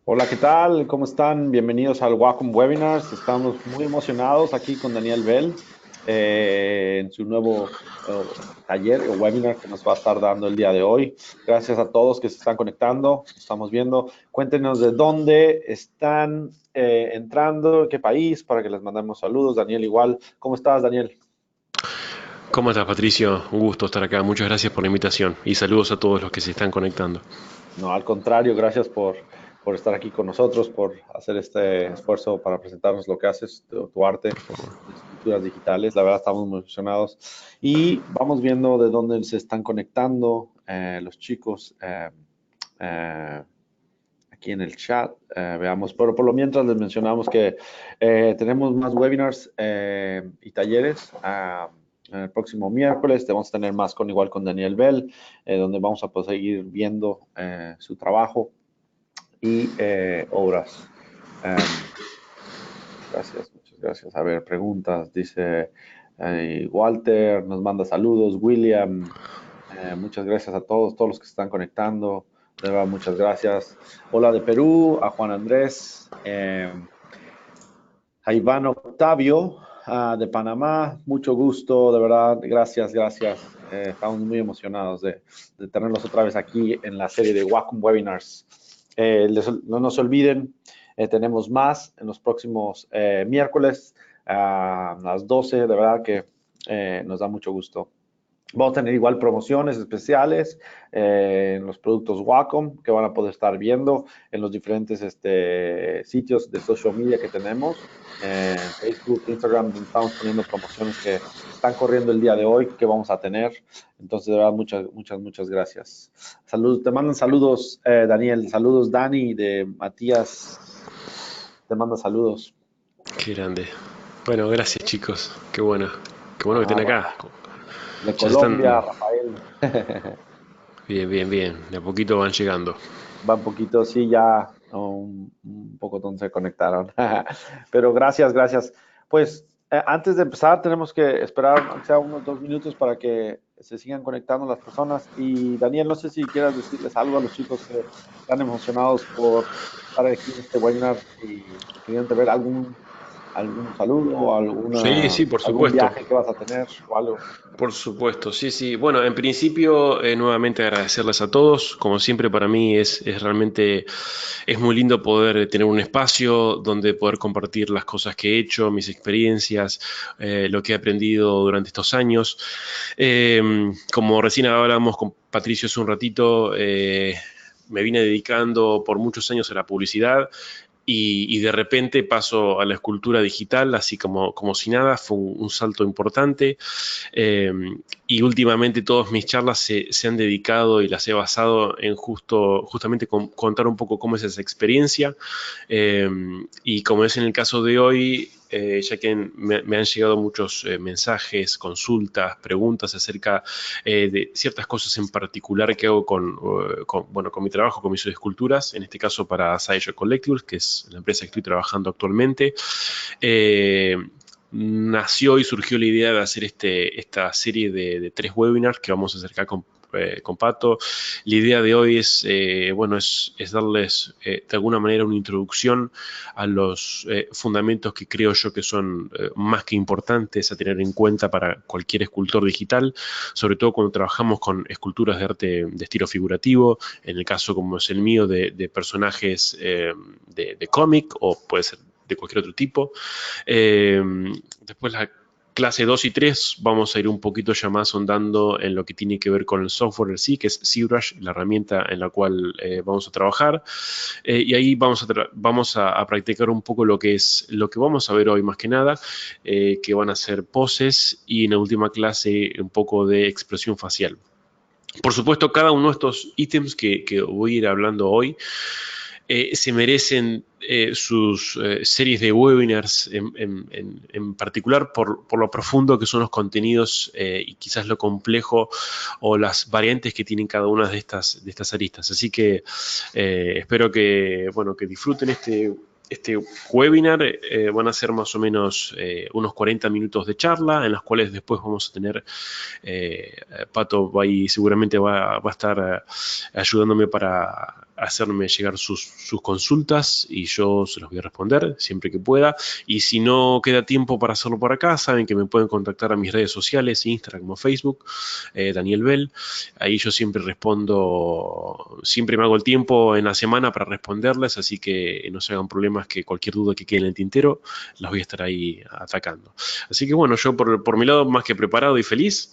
Hola, ¿qué tal? ¿Cómo están? Bienvenidos al Wacom Webinars. Estamos muy emocionados aquí con Daniel Bell en su nuevo taller o webinar que nos va a estar dando el día de hoy. Gracias a todos que se están conectando. Estamos viendo. Cuéntenos de dónde están entrando, en qué país, para que les mandemos saludos. Daniel, igual. ¿Cómo estás, Daniel? ¿Cómo estás, Patricio? Un gusto estar acá. Muchas gracias por la invitación y saludos a todos los que se están conectando. No, al contrario, gracias por estar aquí con nosotros, por hacer este esfuerzo para presentarnos lo que haces, tu arte de esculturas digitales. La verdad, estamos muy emocionados. Y vamos viendo de dónde se están conectando los chicos aquí en el chat. Veamos, pero por lo mientras les mencionamos que tenemos más webinars y talleres. El próximo miércoles vamos a tener más con igual con Daniel Bell, donde vamos a poder seguir viendo su trabajo y obras. Um, gracias, muchas gracias. A ver, preguntas. Dice Walter, nos manda saludos. William, muchas gracias a todos los que se están conectando. De verdad, muchas gracias. Hola de Perú, a Juan Andrés, a Iván Octavio, de Panamá. Mucho gusto, de verdad. Gracias, gracias. Estamos muy emocionados de tenerlos otra vez aquí en la serie de Wacom Webinars. No nos olviden, tenemos más en los próximos miércoles a las 12. De verdad que nos da mucho gusto. Vamos a tener igual promociones especiales en los productos Wacom que van a poder estar viendo en los diferentes sitios de social media que tenemos, en Facebook, Instagram, donde estamos poniendo promociones que están corriendo el día de hoy, que vamos a tener. Entonces, de verdad, muchas gracias. Saludos, te mandan saludos, Daniel. Saludos, Dani, de Matías. Te manda saludos. Qué grande. Bueno, gracias, chicos. Qué bueno. Qué bueno que estén Bueno, acá. de Ya se Colombia, están. Rafael. Bien, bien, bien. De a poquito van llegando. Va un poquito, sí, ya un poco donde se conectaron. Pero gracias, gracias. Pues antes de empezar tenemos que esperar, aunque sea unos 2 minutos para que se sigan conectando las personas. Y Daniel, no sé si quieras decirles algo a los chicos que están emocionados por estar aquí en este webinar y querían ver algún saludo o Sí, sí, por algún supuesto. viaje que vas a tener o algo. Por supuesto, sí, sí. Bueno, en principio, nuevamente agradecerles a todos. Como siempre, para mí es realmente, es muy lindo poder tener un espacio donde poder compartir las cosas que he hecho, mis experiencias, lo que he aprendido durante estos años. Como recién hablábamos con Patricio hace un ratito, me vine dedicando por muchos años a la publicidad y de repente paso a la escultura digital, así como si nada, fue un salto importante. Eh, y últimamente todas mis charlas se han dedicado y las he basado en justamente contar un poco cómo es esa experiencia. Eh, y como es en el caso de hoy, ya que me han llegado muchos mensajes, consultas, preguntas acerca de ciertas cosas en particular que hago bueno, con mi trabajo, con mis esculturas, en este caso para Sideshow Collectibles, que es la empresa que estoy trabajando actualmente. Eh, Nació y surgió la idea de hacer esta serie de 3 webinars que vamos a hacer acá con Pato. La idea de hoy bueno, es darles de alguna manera una introducción a los fundamentos que creo yo que son más que importantes a tener en cuenta para cualquier escultor digital, sobre todo cuando trabajamos con esculturas de arte de estilo figurativo, en el caso como es el mío de personajes de cómic o puede ser de cualquier otro tipo. Eh, Después la clase 2 y 3 vamos a ir un poquito ya más ondando en lo que tiene que ver con el software en sí, que es ZBrush, la herramienta en la cual vamos a trabajar. Y ahí vamos a practicar un poco lo que vamos a ver hoy más que nada, que van a ser poses y en la última clase un poco de expresión facial. Por supuesto, cada uno de estos ítems que voy a ir hablando hoy se merecen sus series de webinars en particular por lo profundo que son los contenidos y quizás lo complejo o las variantes que tienen cada una de estas aristas. Así que espero que, bueno, que disfruten este webinar. Van a ser más o menos unos 40 minutos de charla en las cuales después vamos a tener Pato va seguramente va a estar ayudándome hacerme llegar sus consultas y yo se los voy a responder siempre que pueda. Y si no queda tiempo para hacerlo por acá, saben que me pueden contactar a mis redes sociales, Instagram o Facebook, Daniel Bell. Ahí yo siempre respondo, siempre me hago el tiempo en la semana para responderles, así que no se hagan problemas, que cualquier duda que quede en el tintero, las voy a estar ahí atacando. Así que bueno, yo por mi lado más que preparado y feliz.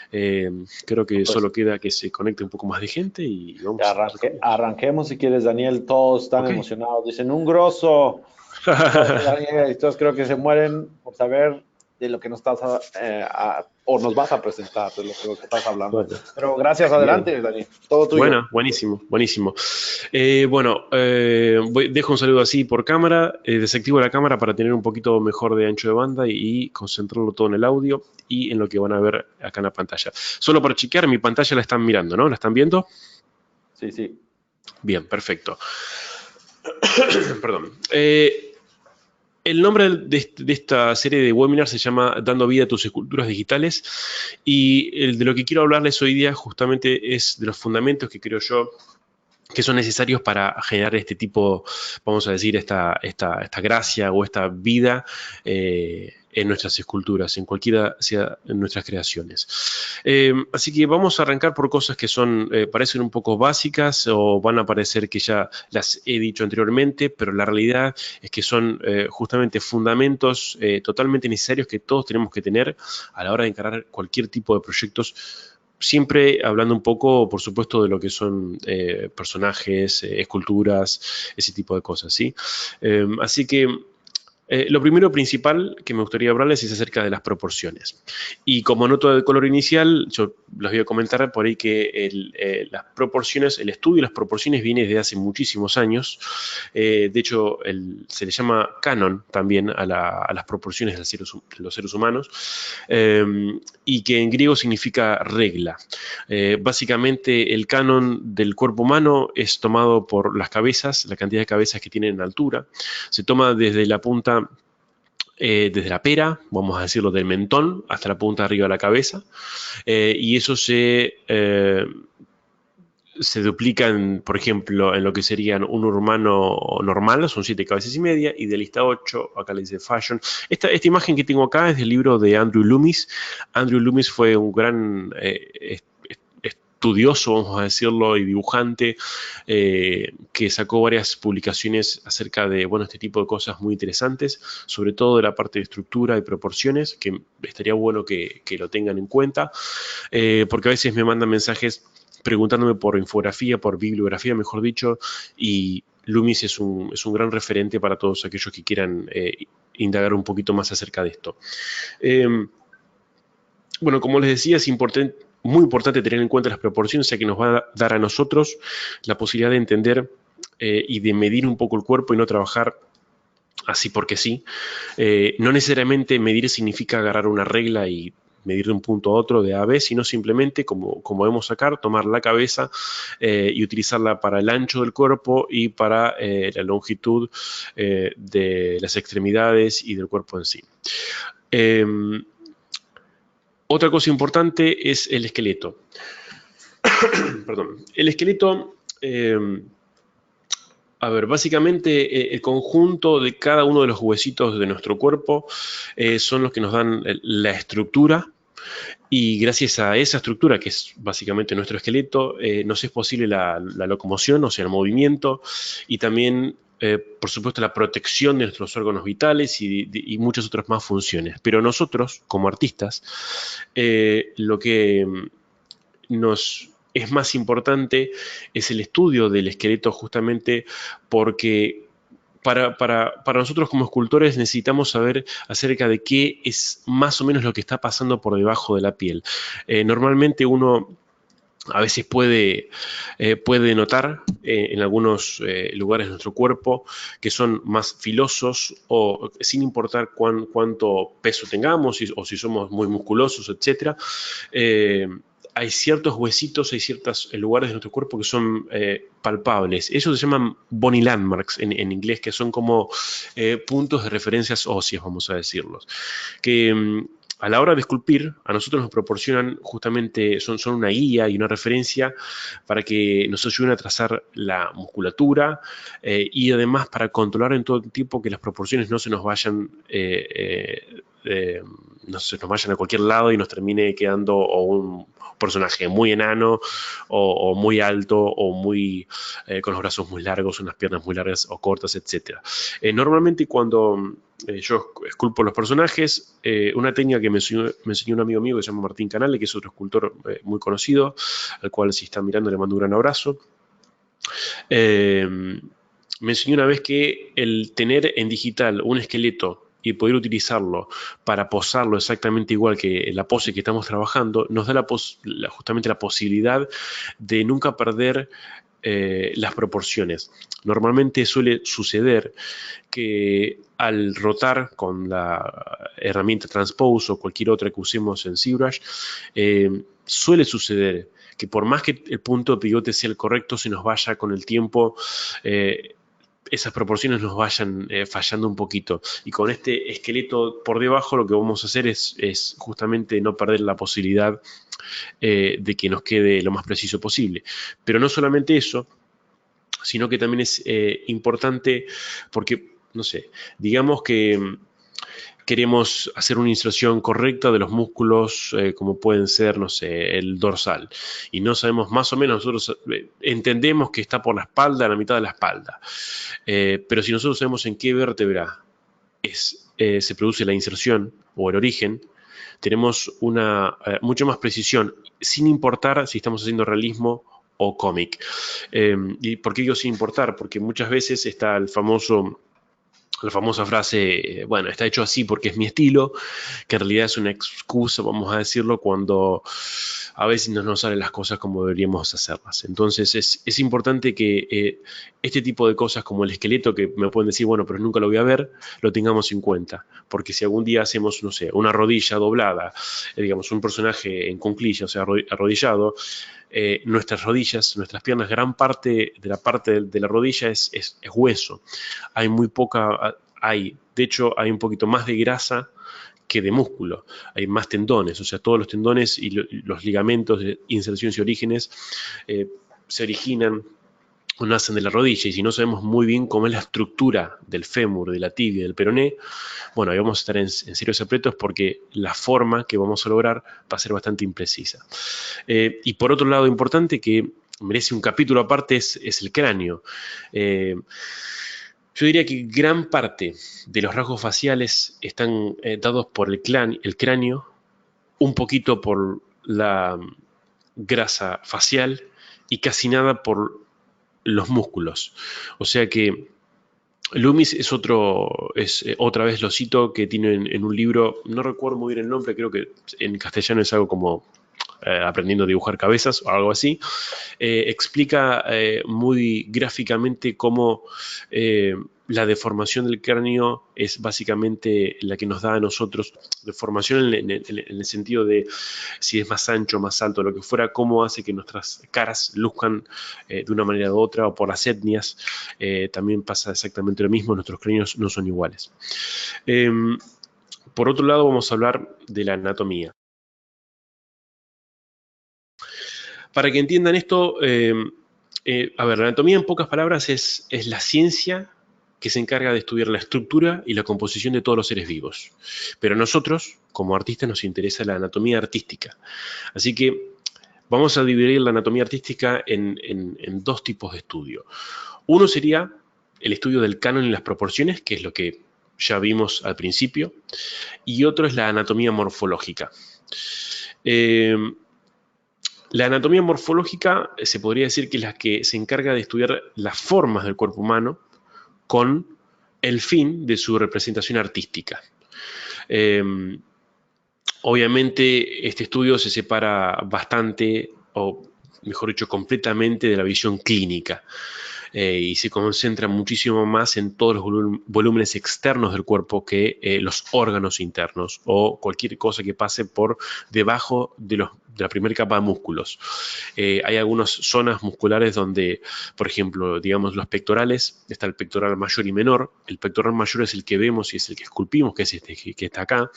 Creo que Pues solo queda que se conecte un poco más de gente y vamos a arrancar. arranquemos si quieres, Daniel. Todos están Ok. emocionados. Dicen, un grosso. Daniel, y todos creo que se mueren por saber de lo que nos estás o nos vas a presentar, de lo que estás hablando. Bueno, Pero gracias, bien. adelante, Daniel. Todo tuyo. Bueno, buenísimo, buenísimo. Dejo un saludo así por cámara, desactivo la cámara para tener un poquito mejor de ancho de banda y concentrarlo todo en el audio y en lo que van a ver acá en la pantalla. Solo para chequear, mi pantalla la están mirando, ¿no? ¿La están viendo? Sí, sí. Bien, perfecto. Perdón. El nombre de esta serie de webinars se llama Dando vida a tus esculturas digitales y de lo que quiero hablarles hoy día justamente es de los fundamentos que creo yo que son necesarios para generar este tipo, vamos a decir, esta gracia o esta vida en nuestras esculturas, en cualquiera sea en nuestras creaciones. Así que vamos a arrancar por cosas que son, parecen un poco básicas o van a parecer que ya las he dicho anteriormente, pero la realidad es que son justamente fundamentos totalmente necesarios que todos tenemos que tener a la hora de encarar cualquier tipo de proyectos, siempre hablando un poco, por supuesto, de lo que son personajes, esculturas, ese tipo de cosas, ¿sí? Así que lo primero principal que me gustaría hablarles es acerca de las proporciones. Y como nota de color inicial, yo les voy a comentar por ahí que las proporciones, el estudio de las proporciones viene desde hace muchísimos años. De hecho, se le llama canon también a las proporciones de los seres humanos, y que en griego significa regla. Básicamente, el canon del cuerpo humano es tomado por las cabezas, la cantidad de cabezas que tienen en altura. Se toma desde la punta, desde la pera, vamos a decirlo, del mentón hasta la punta de arriba de la cabeza, y eso se duplica, por ejemplo, en lo que serían un humano normal, son 7 cabezas y media, y de lista 8, acá le dice Fashion. Esta imagen que tengo acá es del libro de Andrew Loomis. Andrew Loomis fue un gran estudioso, vamos a decirlo, y dibujante, que sacó varias publicaciones acerca de, bueno, este tipo de cosas muy interesantes, sobre todo de la parte de estructura y proporciones, que estaría bueno que lo tengan en cuenta, porque a veces me mandan mensajes preguntándome por infografía, por bibliografía, mejor dicho, y Loomis es un gran referente para todos aquellos que quieran indagar un poquito más acerca de esto. Bueno, como les decía, es muy importante tener en cuenta las proporciones, ya que nos va a dar a nosotros la posibilidad de entender y de medir un poco el cuerpo y no trabajar así porque sí. No necesariamente medir significa agarrar una regla y medir de un punto a otro de A a B, sino simplemente, como vemos acá, tomar la cabeza y utilizarla para el ancho del cuerpo y para la longitud de las extremidades y del cuerpo en sí. Otra cosa importante es el esqueleto. Perdón. El esqueleto, básicamente el conjunto de cada uno de los huesitos de nuestro cuerpo son los que nos dan la estructura, y gracias a esa estructura, que es básicamente nuestro esqueleto, nos es posible la locomoción, o sea, el movimiento, y también, por supuesto, la protección de nuestros órganos vitales y muchas otras más funciones. Pero nosotros, como artistas, lo que nos es más importante es el estudio del esqueleto, justamente porque para nosotros como escultores necesitamos saber acerca de qué es más o menos lo que está pasando por debajo de la piel. Normalmente uno a veces puede notar en algunos lugares de nuestro cuerpo que son más filosos, o sin importar cuánto peso tengamos o si somos muy musculosos, etc. Hay ciertos huesitos, hay ciertos lugares de nuestro cuerpo que son palpables. Eso se llaman bony landmarks en inglés, que son como puntos de referencias óseas, vamos a decirlos. Que a la hora de esculpir, a nosotros nos proporcionan justamente, son una guía y una referencia para que nos ayuden a trazar la musculatura y además para controlar en todo el tiempo que las proporciones no se nos vayan no se nos vayan a cualquier lado y nos termine quedando o un personaje muy enano o muy alto o muy con los brazos muy largos, unas piernas muy largas o cortas, etcétera. Normalmente cuando yo esculpo los personajes, una técnica que me enseñó un amigo mío que se llama Martín Canale, que es otro escultor muy conocido, al cual si está mirando le mando un gran abrazo. Eh, Me enseñó una vez que el tener en digital un esqueleto y poder utilizarlo para posarlo exactamente igual que la pose que estamos trabajando, nos da justamente la posibilidad de nunca perder las proporciones. Normalmente suele suceder que al rotar con la herramienta Transpose o cualquier otra que usemos en ZBrush, suele suceder que por más que el punto de pivote sea el correcto, se nos vaya con el tiempo, esas proporciones nos vayan fallando un poquito. Y con este esqueleto por debajo lo que vamos a hacer es justamente no perder la posibilidad de que nos quede lo más preciso posible. Pero no solamente eso, sino que también es importante porque, no sé, digamos que queremos hacer una inserción correcta de los músculos, como pueden ser, no sé, el dorsal, y no sabemos más o menos, nosotros entendemos que está por la espalda, a la mitad de la espalda, pero si nosotros sabemos en qué vértebra se produce la inserción o el origen, tenemos una mucho más precisión, sin importar si estamos haciendo realismo o cómic. ¿Y por qué digo sin importar? Porque muchas veces está la famosa frase, bueno, está hecho así porque es mi estilo, que en realidad es una excusa, vamos a decirlo, cuando a veces no nos salen las cosas como deberíamos hacerlas. Entonces es importante que este tipo de cosas como el esqueleto, que me pueden decir, bueno, pero nunca lo voy a ver, lo tengamos en cuenta. Porque si algún día hacemos, no sé, una rodilla doblada, digamos, un personaje en cuclillas, o sea, arrodillado, nuestras rodillas, nuestras piernas, gran parte de la rodilla es hueso. Hay muy poca, de hecho, hay un poquito más de grasa que de músculo. Hay más tendones, o sea, todos los tendones y los ligamentos de inserciones y orígenes se originan o nacen de la rodilla, y si no sabemos muy bien cómo es la estructura del fémur, de la tibia, del peroné, bueno, ahí vamos a estar en serios aprietos porque la forma que vamos a lograr va a ser bastante imprecisa. Y por otro lado, importante que merece un capítulo aparte es el cráneo. Yo diría que gran parte de los rasgos faciales están dados por el cráneo, un poquito por la grasa facial y casi nada por los músculos. O sea que Loomis es otra vez lo cito, que tiene en un libro, no recuerdo muy bien el nombre, creo que en castellano es algo como aprendiendo a dibujar cabezas o algo así. Explica muy gráficamente cómo la deformación del cráneo es básicamente la que nos da a nosotros, deformación en el sentido de si es más ancho, más alto, lo que fuera, cómo hace que nuestras caras luzcan de una manera u otra, o por las etnias, también pasa exactamente lo mismo, nuestros cráneos no son iguales. Por otro lado, vamos a hablar de la anatomía. Para que entiendan esto, a ver, la anatomía en pocas palabras es la ciencia que se encarga de estudiar la estructura y la composición de todos los seres vivos. Pero a nosotros, como artistas, nos interesa la anatomía artística. Así que vamos a dividir la anatomía artística en dos tipos de estudio. Uno sería el estudio del canon y las proporciones, que es lo que ya vimos al principio, y otro es la anatomía morfológica. La anatomía morfológica se podría decir que es la que se encarga de estudiar las formas del cuerpo humano con el fin de su representación artística. Obviamente este estudio se separa bastante, o mejor dicho, completamente de la visión clínica. Y se concentra muchísimo más en todos los volúmenes externos del cuerpo que los órganos internos o cualquier cosa que pase por debajo de la primera capa de músculos. Hay algunas zonas musculares donde, por ejemplo, digamos los pectorales, está el pectoral mayor y menor. El pectoral mayor es el que vemos y es el que esculpimos, que es este que está acá.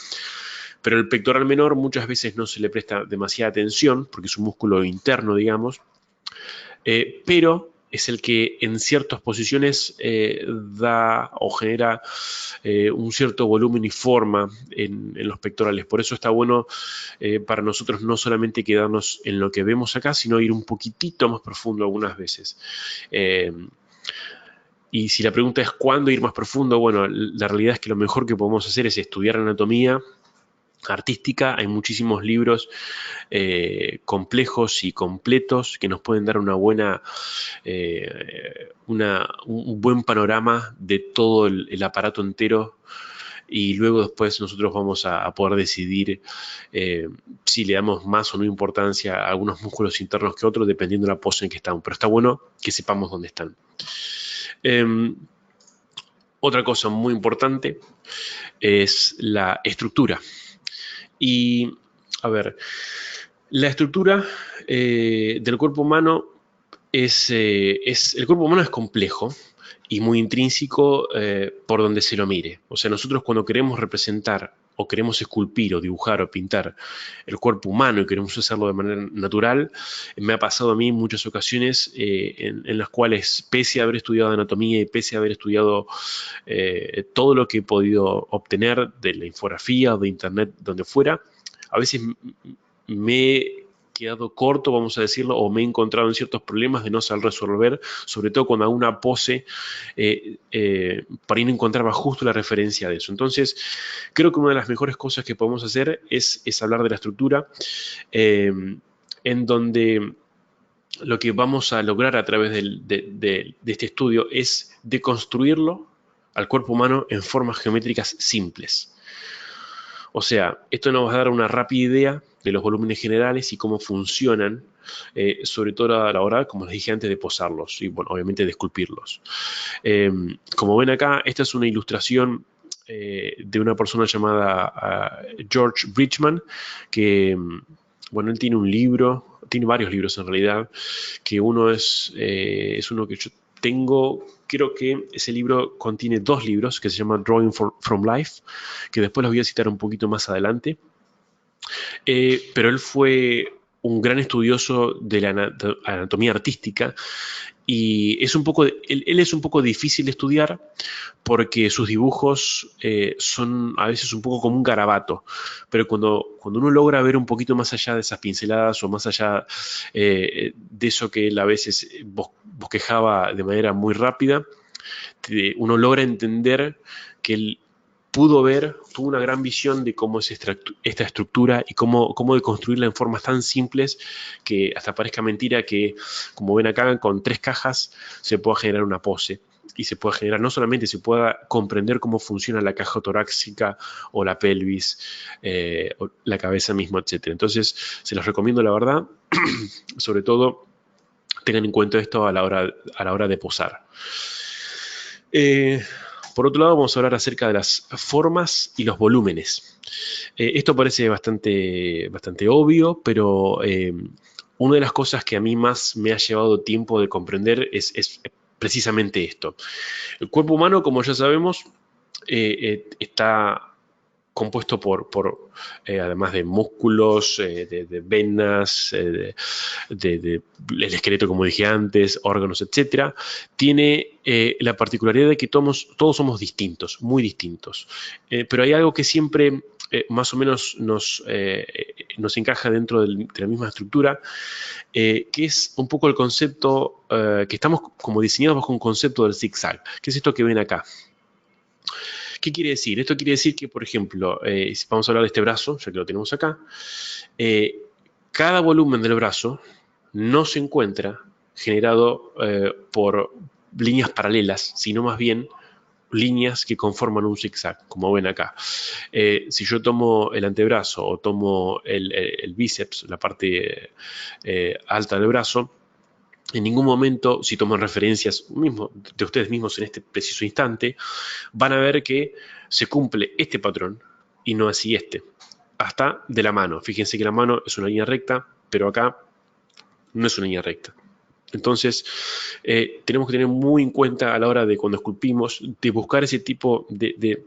Pero el pectoral menor muchas veces no se le presta demasiada atención, porque es un músculo interno, digamos, pero es el que en ciertas posiciones da o genera un cierto volumen y forma en los pectorales. Por eso está bueno para nosotros no solamente quedarnos en lo que vemos acá, sino ir un poquitito más profundo algunas veces. Y si la pregunta es cuándo ir más profundo, bueno, la realidad es que lo mejor que podemos hacer es estudiar anatomía artística. Hay muchísimos libros complejos y completos que nos pueden dar una buena, un buen panorama de todo el aparato entero, y luego después nosotros vamos a poder decidir si le damos más o no importancia a algunos músculos internos que otros, dependiendo de la pose en que estamos. Pero está bueno que sepamos dónde están. Otra cosa muy importante es la estructura. Y, a ver, la estructura del cuerpo humano el cuerpo humano es complejo y muy intrínseco por donde se lo mire. O sea, nosotros cuando queremos representar o queremos esculpir o dibujar o pintar el cuerpo humano y queremos hacerlo de manera natural, me ha pasado a mí en muchas ocasiones en las cuales, pese a haber estudiado anatomía y pese a haber estudiado todo lo que he podido obtener de la infografía o de internet, donde fuera, a veces me he quedado corto, vamos a decirlo, o me he encontrado en ciertos problemas de no saber resolver, sobre todo cuando hago una pose, por ahí no encontraba justo la referencia de eso. Entonces, creo que una de las mejores cosas que podemos hacer es hablar de la estructura, en donde lo que vamos a lograr a través de este estudio es deconstruirlo al cuerpo humano en formas geométricas simples. O sea, esto nos va a dar una rápida idea de los volúmenes generales y cómo funcionan, sobre todo a la hora, como les dije antes, de posarlos y, bueno, obviamente de esculpirlos. Como ven acá, esta es una ilustración de una persona llamada George Bridgman, que, bueno, él tiene un libro, tiene varios libros en realidad, que uno es uno que yo tengo. Creo que ese libro contiene 2 libros que se llaman Drawing from Life, que después los voy a citar un poquito más adelante. Pero él fue un gran estudioso de la anatomía artística, y es un poco, él es un poco difícil de estudiar porque sus dibujos son a veces un poco como un garabato, pero cuando uno logra ver un poquito más allá de esas pinceladas o más allá de eso que él a veces bosquejaba de manera muy rápida, uno logra entender que él tuvo una gran visión de cómo es esta estructura y cómo deconstruirla en formas tan simples que hasta parezca mentira que, como ven acá, con 3 cajas se pueda generar una pose. Y se puede generar, no solamente se pueda comprender cómo funciona la caja torácica o la pelvis, o la cabeza misma, etc. Entonces, se los recomiendo, la verdad. Sobre todo, tengan en cuenta esto a la hora de posar. Por otro lado, vamos a hablar acerca de las formas y los volúmenes. Esto parece bastante obvio, pero una de las cosas que a mí más me ha llevado tiempo de comprender es precisamente esto. El cuerpo humano, como ya sabemos, está compuesto por además de músculos, de venas, el esqueleto, como dije antes, órganos, etcétera, tiene la particularidad de que todos somos distintos, muy distintos. Pero hay algo que siempre más o menos nos encaja dentro de la misma estructura, que es un poco el concepto, que estamos como diseñados bajo un concepto del zigzag, que es esto que ven acá. ¿Qué quiere decir? Esto quiere decir que, por ejemplo, si vamos a hablar de este brazo, ya que lo tenemos acá, cada volumen del brazo no se encuentra generado por líneas paralelas, sino más bien líneas que conforman un zigzag, como ven acá. Si yo tomo el antebrazo o tomo el bíceps, la parte alta del brazo, en ningún momento, si toman referencias de ustedes mismos en este preciso instante, van a ver que se cumple este patrón y no así este. Hasta de la mano. Fíjense que la mano es una línea recta, pero acá no es una línea recta. Entonces, tenemos que tener muy en cuenta a la hora de cuando esculpimos, de buscar ese tipo de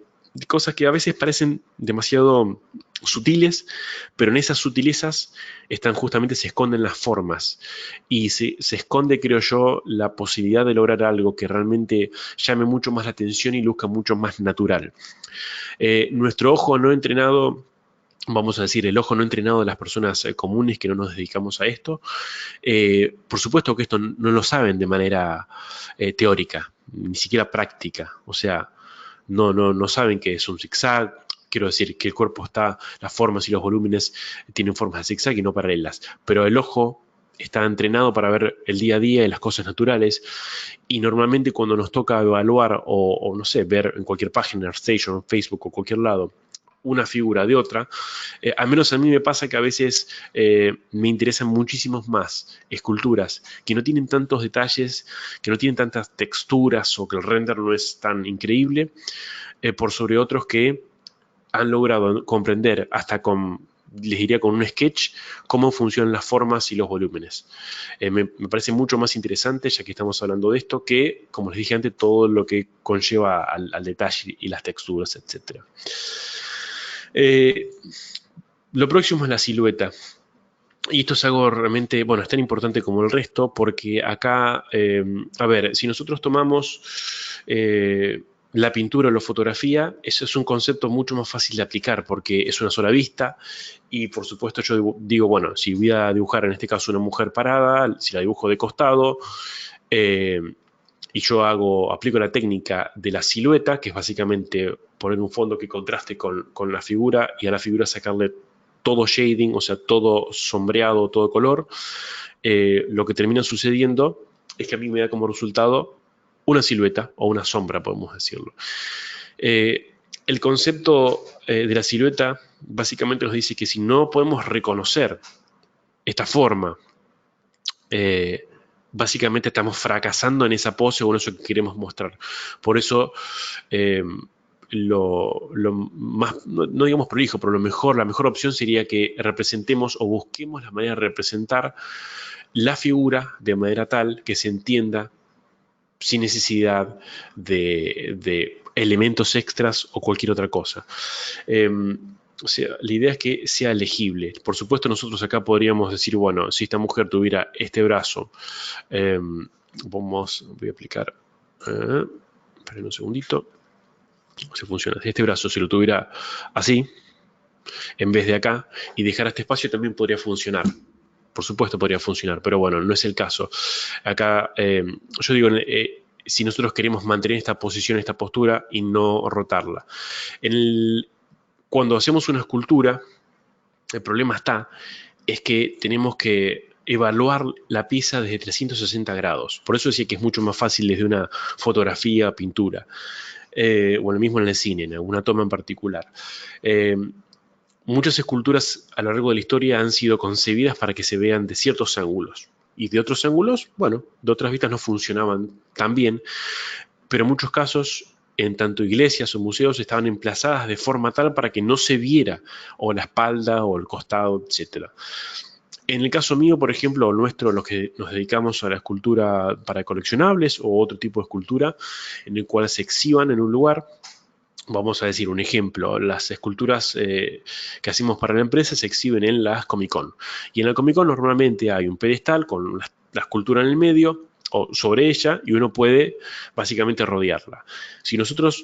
cosas que a veces parecen demasiado sutiles, pero en esas sutilezas están justamente, se esconden las formas y se esconde, creo yo, la posibilidad de lograr algo que realmente llame mucho más la atención y luzca mucho más natural. Nuestro ojo no entrenado, vamos a decir, el ojo no entrenado de las personas comunes que no nos dedicamos a esto, por supuesto que esto no lo saben de manera teórica, ni siquiera práctica. O sea, no saben que es un zigzag. Quiero decir que el cuerpo está, las formas y los volúmenes tienen formas de zigzag y no paralelas. Pero el ojo está entrenado para ver el día a día y las cosas naturales. Y normalmente cuando nos toca evaluar o no sé, ver en cualquier página, ArtStation, Facebook o cualquier lado, una figura de otra, al menos a mí me pasa que a veces me interesan muchísimos más esculturas que no tienen tantos detalles, que no tienen tantas texturas o que el render no es tan increíble, por sobre otros que han logrado comprender hasta con, les diría con un sketch, cómo funcionan las formas y los volúmenes. Me parece mucho más interesante, ya que estamos hablando de esto, que, como les dije antes, todo lo que conlleva al detalle y las texturas, etc. Lo próximo es la silueta. Y esto es algo realmente, bueno, es tan importante como el resto, porque acá, a ver, si nosotros tomamos la pintura o la fotografía, eso es un concepto mucho más fácil de aplicar, porque es una sola vista, y por supuesto yo digo, bueno, si voy a dibujar en este caso una mujer parada, si la dibujo de costado, eh, y yo aplico la técnica de la silueta, que es básicamente poner un fondo que contraste con la figura y a la figura sacarle todo shading, o sea, todo sombreado, todo color, lo que termina sucediendo es que a mí me da como resultado una silueta o una sombra, podemos decirlo. El concepto de la silueta básicamente nos dice que si no podemos reconocer esta forma, básicamente estamos fracasando en esa pose o en eso que queremos mostrar. Por eso, eh, lo más, no digamos prolijo, pero la mejor opción sería que representemos o busquemos la manera de representar la figura de manera tal que se entienda sin necesidad de elementos extras o cualquier otra cosa. O sea, la idea es que sea legible. Por supuesto, nosotros acá podríamos decir, bueno, si esta mujer tuviera este brazo, voy a aplicar, esperen un segundito, se funciona. Si este brazo, si lo tuviera así, en vez de acá, y dejar este espacio, también podría funcionar. Por supuesto podría funcionar, pero bueno, no es el caso. Acá, yo digo, si nosotros queremos mantener esta posición, esta postura y no rotarla. Cuando hacemos una escultura, el problema es que tenemos que evaluar la pieza desde 360 grados. Por eso decía que es mucho más fácil desde una fotografía, pintura, o lo mismo en el cine, en alguna toma en particular. Muchas esculturas a lo largo de la historia han sido concebidas para que se vean de ciertos ángulos. Y de otros ángulos, bueno, de otras vistas no funcionaban tan bien, pero en muchos casos, en tanto iglesias o museos, estaban emplazadas de forma tal para que no se viera o la espalda o el costado, etc. En el caso mío, por ejemplo, o nuestro, los que nos dedicamos a la escultura para coleccionables o otro tipo de escultura, en el cual se exhiban en un lugar, vamos a decir un ejemplo, las esculturas que hacemos para la empresa se exhiben en las Comic Con. Y en la Comic Con normalmente hay un pedestal con la escultura en el medio o sobre ella y uno puede básicamente rodearla. Si nosotros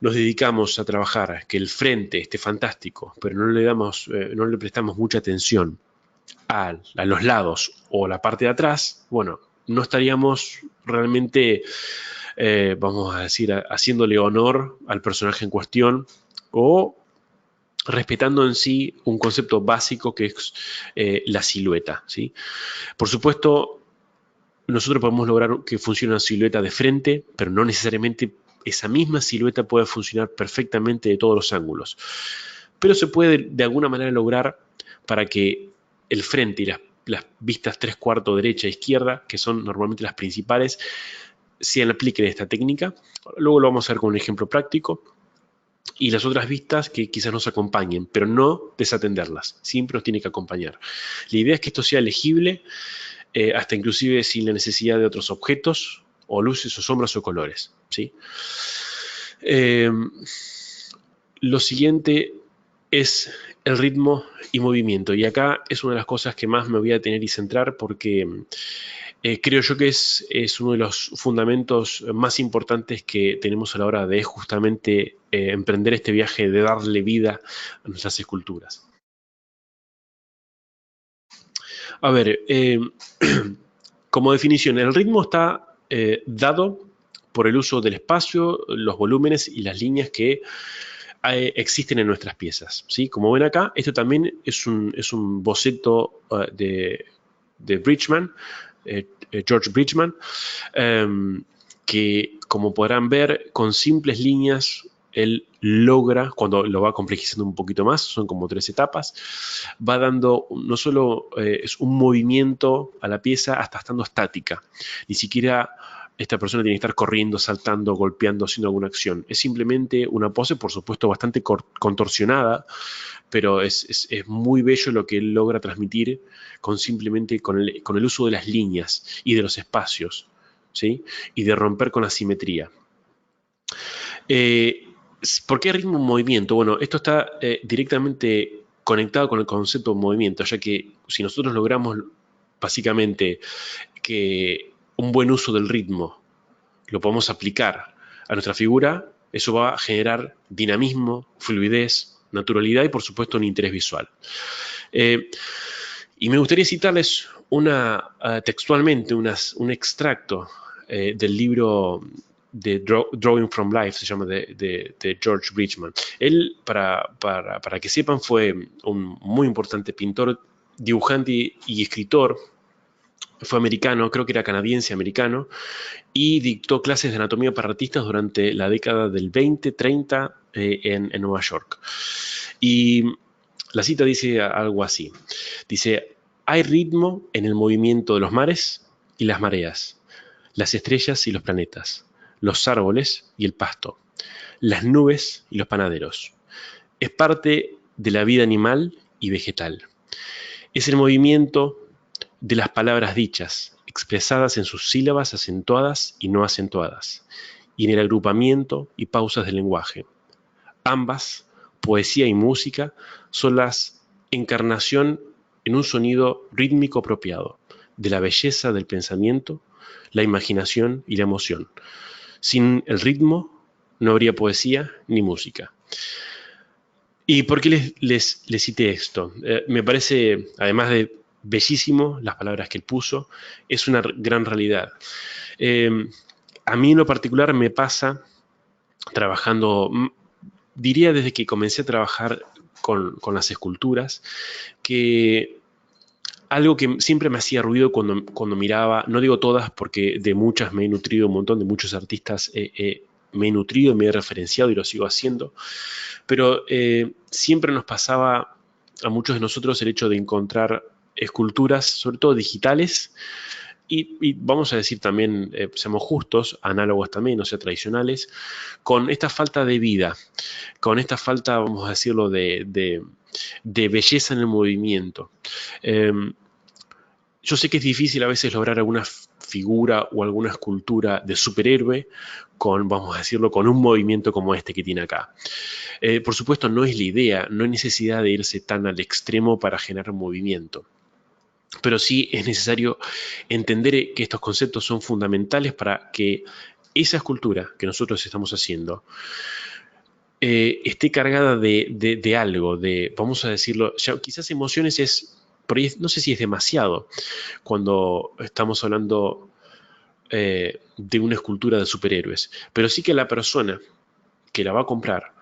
nos dedicamos a trabajar que el frente esté fantástico, pero no le prestamos mucha atención a los lados o la parte de atrás, bueno, no estaríamos realmente, vamos a decir, haciéndole honor al personaje en cuestión o respetando en sí un concepto básico que es la silueta, ¿sí? Por supuesto, nosotros podemos lograr que funcione una silueta de frente, pero no necesariamente esa misma silueta puede funcionar perfectamente de todos los ángulos. Pero se puede de alguna manera lograr para que el frente y las vistas 3/4 derecha e izquierda, que son normalmente las principales, se apliquen esta técnica. Luego lo vamos a ver con un ejemplo práctico. Y las otras vistas que quizás nos acompañen, pero no desatenderlas. Siempre nos tiene que acompañar. La idea es que esto sea legible, hasta inclusive sin la necesidad de otros objetos, o luces, o sombras, o colores, ¿sí? lo siguiente es el ritmo y movimiento. Y acá es una de las cosas que más me voy a tener y centrar porque creo yo que es uno de los fundamentos más importantes que tenemos a la hora de justamente emprender este viaje de darle vida a nuestras esculturas. A ver, como definición, el ritmo está dado por el uso del espacio, los volúmenes y las líneas que existen en nuestras piezas, ¿sí? Como ven acá, esto también es un boceto de Bridgman, George Bridgman, que como podrán ver, con simples líneas, él logra, cuando lo va complejizando un poquito más, son como 3 etapas, va dando no solo es un movimiento a la pieza hasta estando estática, ni siquiera esta persona tiene que estar corriendo, saltando, golpeando, haciendo alguna acción. Es simplemente una pose, por supuesto, bastante contorsionada, pero es muy bello lo que él logra transmitir simplemente con el uso de las líneas y de los espacios, ¿sí? Y de romper con la simetría. Eh, ¿Por qué ritmo movimiento? Bueno, esto está directamente conectado con el concepto de movimiento, ya que si nosotros logramos básicamente que un buen uso del ritmo lo podemos aplicar a nuestra figura, eso va a generar dinamismo, fluidez, naturalidad y por supuesto un interés visual. Y me gustaría citarles textualmente un extracto del libro de Drawing from Life, se llama, de George Bridgman. Él, para que sepan, fue un muy importante pintor, dibujante y escritor. Fue americano, creo que era canadiense-americano, y dictó clases de anatomía para artistas durante la década del 20-30 en Nueva York. Y la cita dice algo así. Dice, hay ritmo en el movimiento de los mares y las mareas, las estrellas y los planetas, los árboles y el pasto, las nubes y los panaderos. Es parte de la vida animal y vegetal. Es el movimiento de las palabras dichas, expresadas en sus sílabas acentuadas y no acentuadas, y en el agrupamiento y pausas del lenguaje. Ambas, poesía y música, son la encarnación en un sonido rítmico apropiado de la belleza del pensamiento, la imaginación y la emoción. Sin el ritmo no habría poesía ni música. ¿Y por qué les cité esto? Me parece, además de bellísimo, las palabras que él puso, es una gran realidad. A mí en lo particular me pasa trabajando, diría desde que comencé a trabajar con las esculturas, que algo que siempre me hacía ruido cuando miraba, no digo todas porque de muchas me he nutrido un montón, de muchos artistas me he nutrido, me he referenciado y lo sigo haciendo, pero siempre nos pasaba a muchos de nosotros el hecho de encontrar esculturas, sobre todo digitales, y vamos a decir también, seamos justos, análogas también, o sea, tradicionales, con esta falta de vida, con esta falta, vamos a decirlo, de belleza en el movimiento. Yo sé que es difícil a veces lograr alguna figura o alguna escultura de superhéroe con, vamos a decirlo, con un movimiento como este que tiene acá. Por supuesto, no es la idea, no hay necesidad de irse tan al extremo para generar movimiento. Pero sí es necesario entender que estos conceptos son fundamentales para que esa escultura que nosotros estamos haciendo esté cargada de algo, vamos a decirlo, ya, quizás emociones no sé si es demasiado cuando estamos hablando de una escultura de superhéroes, pero sí que la persona que la va a comprar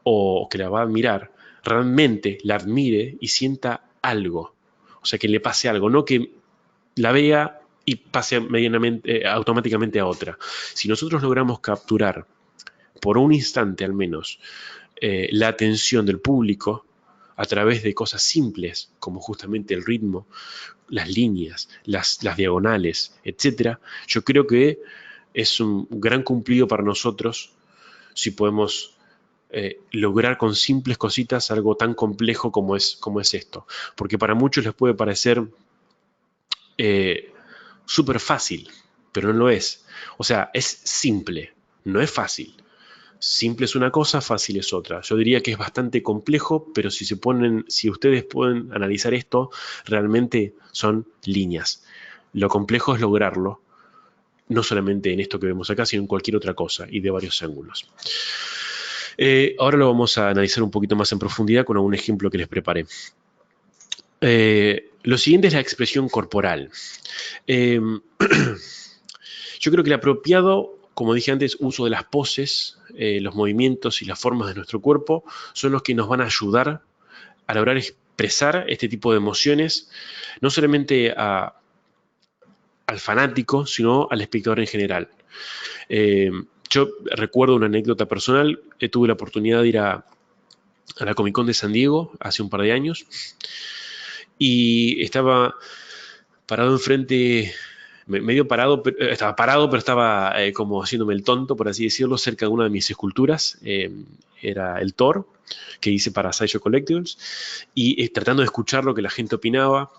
o que la va a admirar realmente la admire y sienta algo, o sea, que le pase algo, no que la vea y pase automáticamente a otra. Si nosotros logramos capturar por un instante al menos la atención del público a través de cosas simples como justamente el ritmo, las líneas, las diagonales, etcétera, yo creo que es un gran cumplido para nosotros si podemos lograr con simples cositas algo tan complejo como es esto. Porque para muchos les puede parecer súper fácil, pero no lo es. O sea, es simple, no es fácil, Simple es una cosa, fácil es otra. Yo diría que es bastante complejo, pero si ustedes pueden analizar esto, realmente son líneas. Lo complejo es lograrlo, no solamente en esto que vemos acá, sino en cualquier otra cosa y de varios ángulos. Ahora lo vamos a analizar un poquito más en profundidad con algún ejemplo que les preparé. Lo siguiente es la expresión corporal. Eh, yo creo que el apropiado, como dije antes, uso de las poses, los movimientos y las formas de nuestro cuerpo son los que nos van a ayudar a lograr expresar este tipo de emociones, no solamente al fanático, sino al espectador en general. Eh, yo recuerdo una anécdota personal, tuve la oportunidad de ir a la Comic Con de San Diego hace un par de años y estaba parado enfrente, medio parado, estaba parado, pero estaba como haciéndome el tonto, por así decirlo, cerca de una de mis esculturas. Era el Thor, que hice para Sideshow Collectibles, y tratando de escuchar lo que la gente opinaba.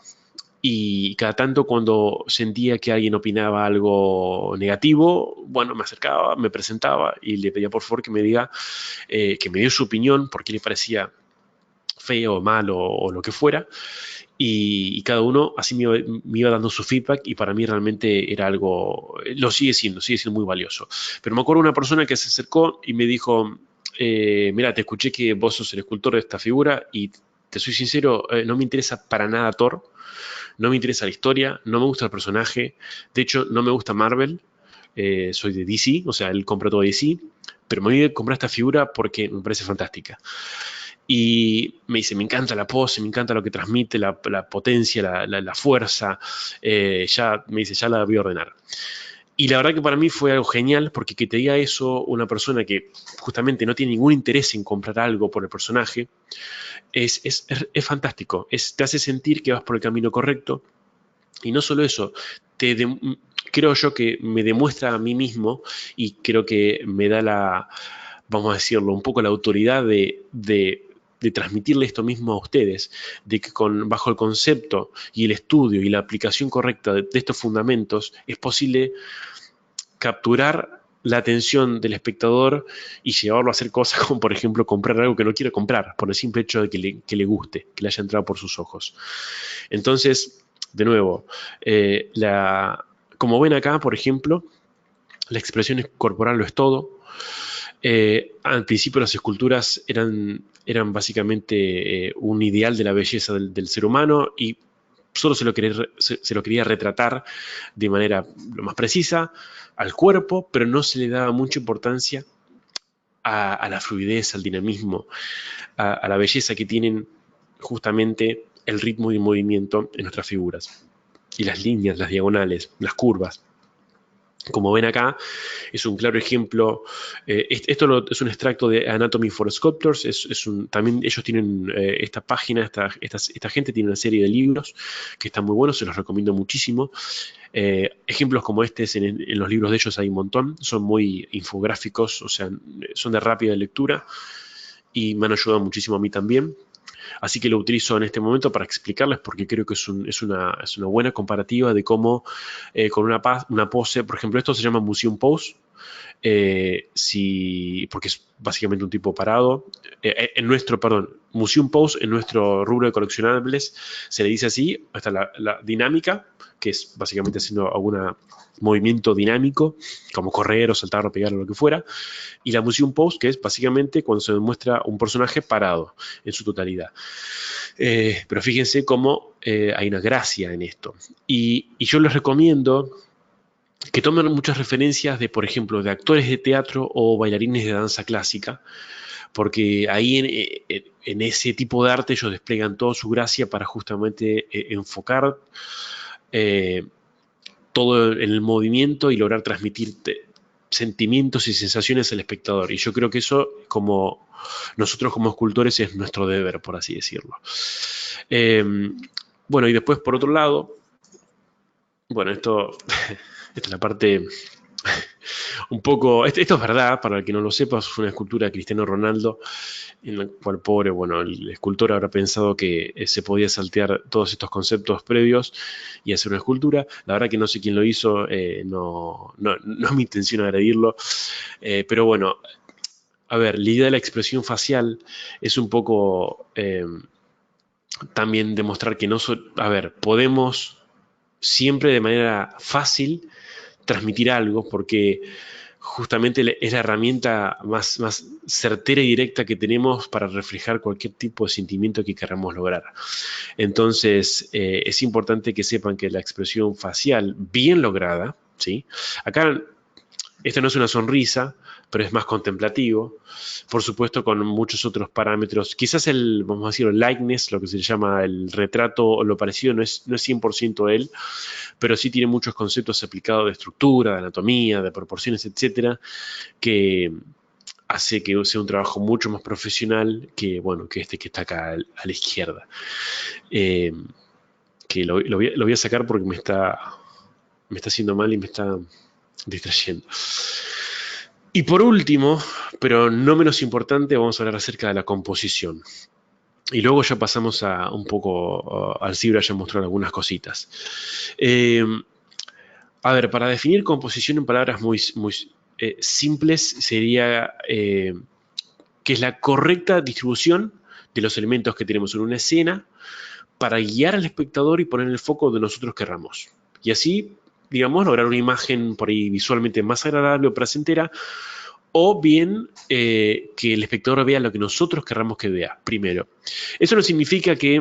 Y cada tanto cuando sentía que alguien opinaba algo negativo, bueno, me acercaba, me presentaba y le pedía por favor que me diga, que me dio su opinión, por qué le parecía feo, malo o lo que fuera. Y cada uno así me iba dando su feedback y para mí realmente era algo, lo sigue siendo muy valioso. Pero me acuerdo de una persona que se acercó y me dijo, mira, te escuché que vos sos el escultor de esta figura y te soy sincero, no me interesa para nada Thor, no me interesa la historia, no me gusta el personaje, de hecho no me gusta Marvel, soy de DC, o sea, él compra todo DC, pero me voy a comprar esta figura porque me parece fantástica. Y me dice, me encanta la pose, me encanta lo que transmite, la potencia, la fuerza, ya me dice, ya la voy a ordenar. Y la verdad que para mí fue algo genial, porque que te diga eso una persona que justamente no tiene ningún interés en comprar algo por el personaje, es fantástico, te hace sentir que vas por el camino correcto. Y no solo eso, creo yo que me demuestra a mí mismo y creo que me da vamos a decirlo, un poco la autoridad de transmitirle esto mismo a ustedes, de que bajo el concepto y el estudio y la aplicación correcta de estos fundamentos es posible capturar la atención del espectador y llevarlo a hacer cosas como, por ejemplo, comprar algo que no quiere comprar, por el simple hecho de que le guste, que le haya entrado por sus ojos. Entonces, de nuevo, como ven acá, por ejemplo, la expresión corporal lo es todo. Al principio las esculturas eran básicamente un ideal de la belleza del ser humano y solo se lo quería retratar de manera lo más precisa al cuerpo, pero no se le daba mucha importancia a la fluidez, al dinamismo, a la belleza que tienen justamente el ritmo y el movimiento en nuestras figuras. Y las líneas, las diagonales, las curvas. Como ven acá, es un claro ejemplo. Esto es un extracto de Anatomy for Sculptors. También ellos tienen esta página, esta gente tiene una serie de libros que están muy buenos, se los recomiendo muchísimo. Ejemplos como este en los libros de ellos hay un montón, son muy infográficos, o sea, son de rápida lectura y me han ayudado muchísimo a mí también. Así que lo utilizo en este momento para explicarles porque creo que es una buena comparativa de cómo con una pose, por ejemplo, esto se llama Museum Pose, porque es básicamente un tipo parado. Museum Pose en nuestro rubro de coleccionables se le dice así, hasta la dinámica, que es básicamente haciendo algún movimiento dinámico, como correr o saltar o pegar o lo que fuera, y la Museum Pose, que es básicamente cuando se muestra un personaje parado en su totalidad. Pero fíjense cómo hay una gracia en esto. Y yo les recomiendo que tomen muchas referencias de, por ejemplo, de actores de teatro o bailarines de danza clásica, porque ahí en ese tipo de arte ellos despliegan toda su gracia para justamente enfocar todo en el movimiento y lograr transmitir sentimientos y sensaciones al espectador. Y yo creo que eso, como nosotros como escultores, es nuestro deber, por así decirlo. Bueno, y después, por otro lado, bueno, esta es la parte un poco, esto es verdad, para el que no lo sepa, es una escultura de Cristiano Ronaldo, en la cual, pobre, bueno, el escultor habrá pensado que se podía saltear todos estos conceptos previos y hacer una escultura. La verdad que no sé quién lo hizo, no es mi intención agredirlo, pero bueno, a ver, la idea de la expresión facial es un poco también demostrar que no, a ver, podemos siempre de manera fácil transmitir algo porque justamente es la herramienta más certera y directa que tenemos para reflejar cualquier tipo de sentimiento que queramos lograr. Entonces, es importante que sepan que la expresión facial bien lograda, ¿sí? Acá esto no es una sonrisa, pero es más contemplativo. Por supuesto, con muchos otros parámetros. Quizás vamos a decir, el likeness, lo que se llama el retrato o lo parecido, no es 100% él, pero sí tiene muchos conceptos aplicados de estructura, de anatomía, de proporciones, etcétera, que hace que sea un trabajo mucho más profesional que, bueno, que este que está acá a la izquierda. Eh, que lo voy a sacar porque me está haciendo mal y me está distrayendo. Y por último, pero no menos importante, vamos a hablar acerca de la composición. Y luego ya pasamos a un poco al Cibra ya mostrar algunas cositas. A ver, para definir composición en palabras muy simples sería que es la correcta distribución de los elementos que tenemos en una escena para guiar al espectador y poner el foco donde nosotros querramos. Y así, digamos, lograr una imagen por ahí visualmente más agradable o placentera, o bien que el espectador vea lo que nosotros querramos que vea primero. Eso no significa que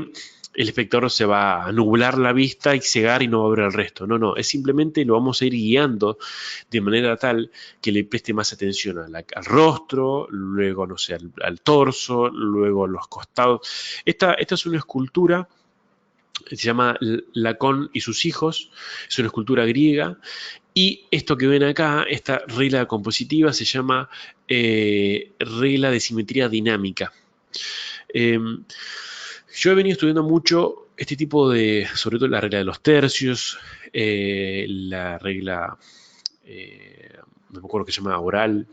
el espectador se va a nublar la vista y cegar y no va a ver el resto. No, es simplemente lo vamos a ir guiando de manera tal que le preste más atención al rostro, luego, no sé, al torso, luego a los costados. Esta es una escultura, se llama Lacón y sus hijos, es una escultura griega, y esto que ven acá, esta regla compositiva, se llama regla de simetría dinámica. Yo he venido estudiando mucho este tipo sobre todo la regla de los tercios, la regla, no me acuerdo que se llama oral,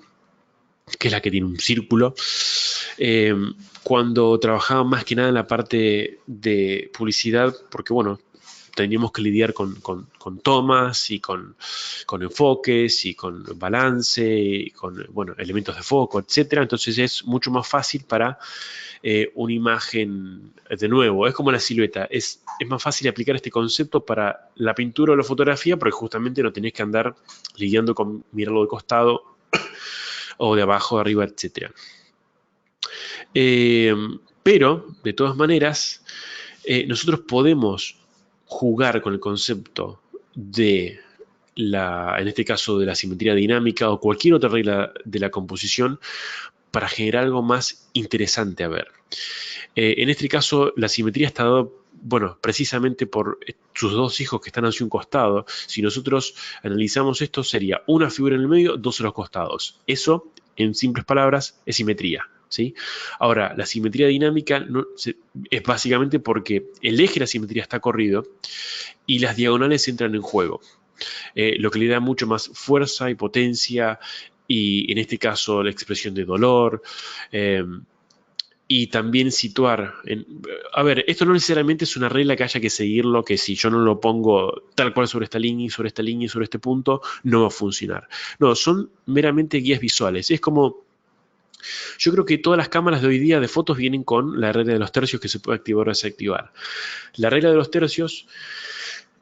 que es la que tiene un círculo. Cuando trabajaba más que nada en la parte de publicidad, porque bueno, teníamos que lidiar con tomas y con enfoques y con balance y con, bueno, elementos de foco, etcétera. Entonces es mucho más fácil para una imagen, de nuevo, es como la silueta, es más fácil aplicar este concepto para la pintura o la fotografía porque justamente no tenés que andar lidiando con mirarlo de costado o de abajo, de arriba, etcétera. Pero, de todas maneras, nosotros podemos jugar con el concepto de en este caso de la simetría dinámica o cualquier otra regla de la composición para generar algo más interesante a ver. En este caso, la simetría está dada, bueno, precisamente por sus dos hijos que están hacia un costado. Si nosotros analizamos esto, sería una figura en el medio, dos a los costados. Eso, en simples palabras, es simetría. ¿Sí? Ahora, la simetría dinámica es básicamente porque el eje de la simetría está corrido y las diagonales entran en juego, lo que le da mucho más fuerza y potencia y en este caso la expresión de dolor, y también situar, a ver, esto no necesariamente es una regla que haya que seguirlo, que si yo no lo pongo tal cual sobre esta línea y sobre esta línea y sobre este punto, no va a funcionar. No, son meramente guías visuales. Es como, yo creo que todas las cámaras de hoy día de fotos vienen con la regla de los tercios que se puede activar o desactivar. La regla de los tercios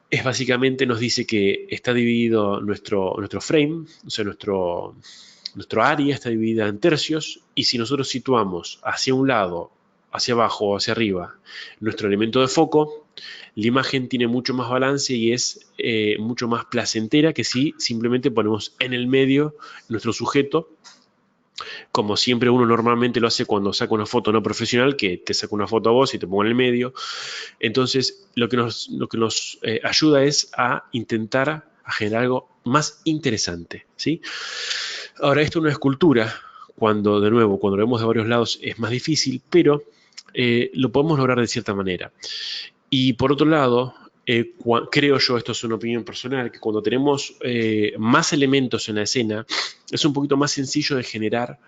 es básicamente, nos dice que está dividido nuestro frame, o sea, nuestro área está dividida en tercios, y si nosotros situamos hacia un lado, hacia abajo o hacia arriba nuestro elemento de foco, la imagen tiene mucho más balance y es mucho más placentera que si simplemente ponemos en el medio nuestro sujeto, como siempre uno normalmente lo hace cuando saca una foto no profesional, que te saca una foto a vos y te pongo en el medio. Entonces, lo que nos ayuda es a intentar a generar algo más interesante, ¿sí? Ahora, esto es una escultura, de nuevo, cuando lo vemos de varios lados es más difícil, pero lo podemos lograr de cierta manera. Y por otro lado, creo yo, esto es una opinión personal, que cuando tenemos más elementos en la escena, es un poquito más sencillo de generar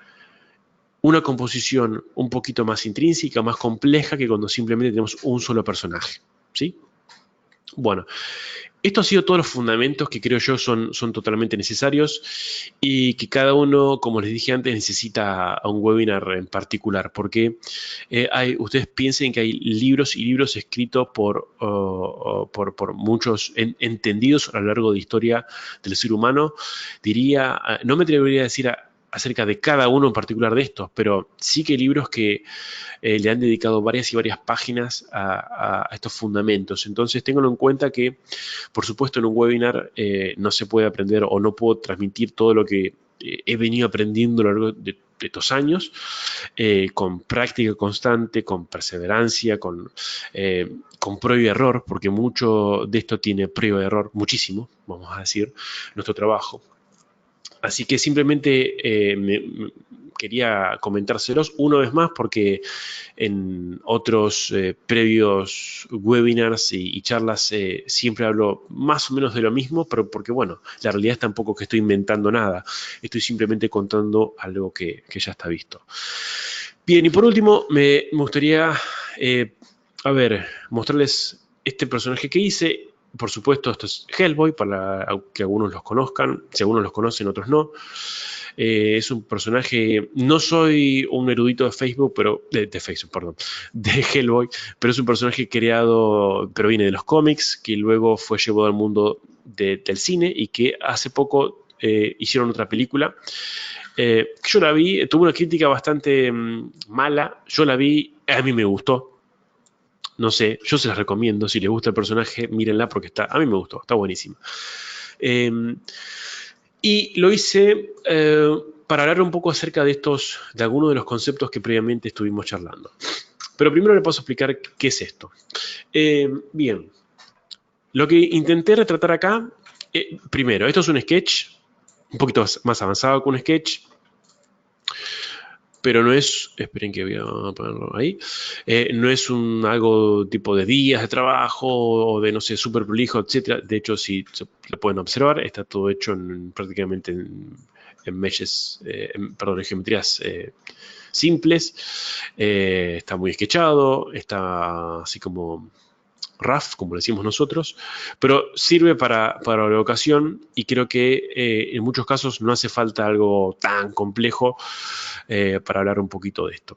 una composición un poquito más intrínseca, más compleja que cuando simplemente tenemos un solo personaje, ¿sí? Bueno, esto ha sido todos los fundamentos que creo yo son totalmente necesarios y que cada uno, como les dije antes, necesita a un webinar en particular, porque ustedes piensen que hay libros y libros escritos por muchos entendidos a lo largo de la historia del ser humano. Diría, no me atrevería a decir acerca de cada uno en particular de estos, pero sí que hay libros que le han dedicado varias y varias páginas a estos fundamentos. Entonces, ténganlo en cuenta que, por supuesto, en un webinar no se puede aprender o no puedo transmitir todo lo que he venido aprendiendo a lo largo de estos años, con práctica constante, con perseverancia, con prueba y error, porque mucho de esto tiene prueba y error, muchísimo, vamos a decir, nuestro trabajo. Así que simplemente quería comentárselos una vez más porque en otros previos webinars y charlas siempre hablo más o menos de lo mismo, pero porque bueno, la realidad es tampoco que estoy inventando nada, estoy simplemente contando algo que ya está visto. Bien, y por último me gustaría, mostrarles este personaje que hice. Por supuesto, esto es Hellboy, para que algunos los conozcan. Si algunos los conocen, otros no. Es un personaje, no soy un erudito de Facebook, pero de Facebook, perdón, de Hellboy, pero es un personaje creado, pero viene de los cómics, que luego fue llevado al mundo del cine y que hace poco hicieron otra película. Yo la vi, tuvo una crítica bastante mala, yo la vi, a mí me gustó. No sé, yo se las recomiendo. Si les gusta el personaje, mírenla porque a mí me gustó, está buenísima. Y lo hice para hablar un poco acerca de algunos de los conceptos que previamente estuvimos charlando. Pero primero le paso a explicar qué es esto. Bien, lo que intenté retratar acá, primero, esto es un sketch, un poquito más avanzado que un sketch, pero no es, esperen que voy a ponerlo ahí, no es algo tipo de días de trabajo o de, no sé, súper prolijo, etc. De hecho, si lo pueden observar, está todo hecho prácticamente en meshes, en geometrías simples, está muy sketchado, está así como rough, como decimos nosotros, pero sirve para la ocasión y creo que en muchos casos no hace falta algo tan complejo para hablar un poquito de esto.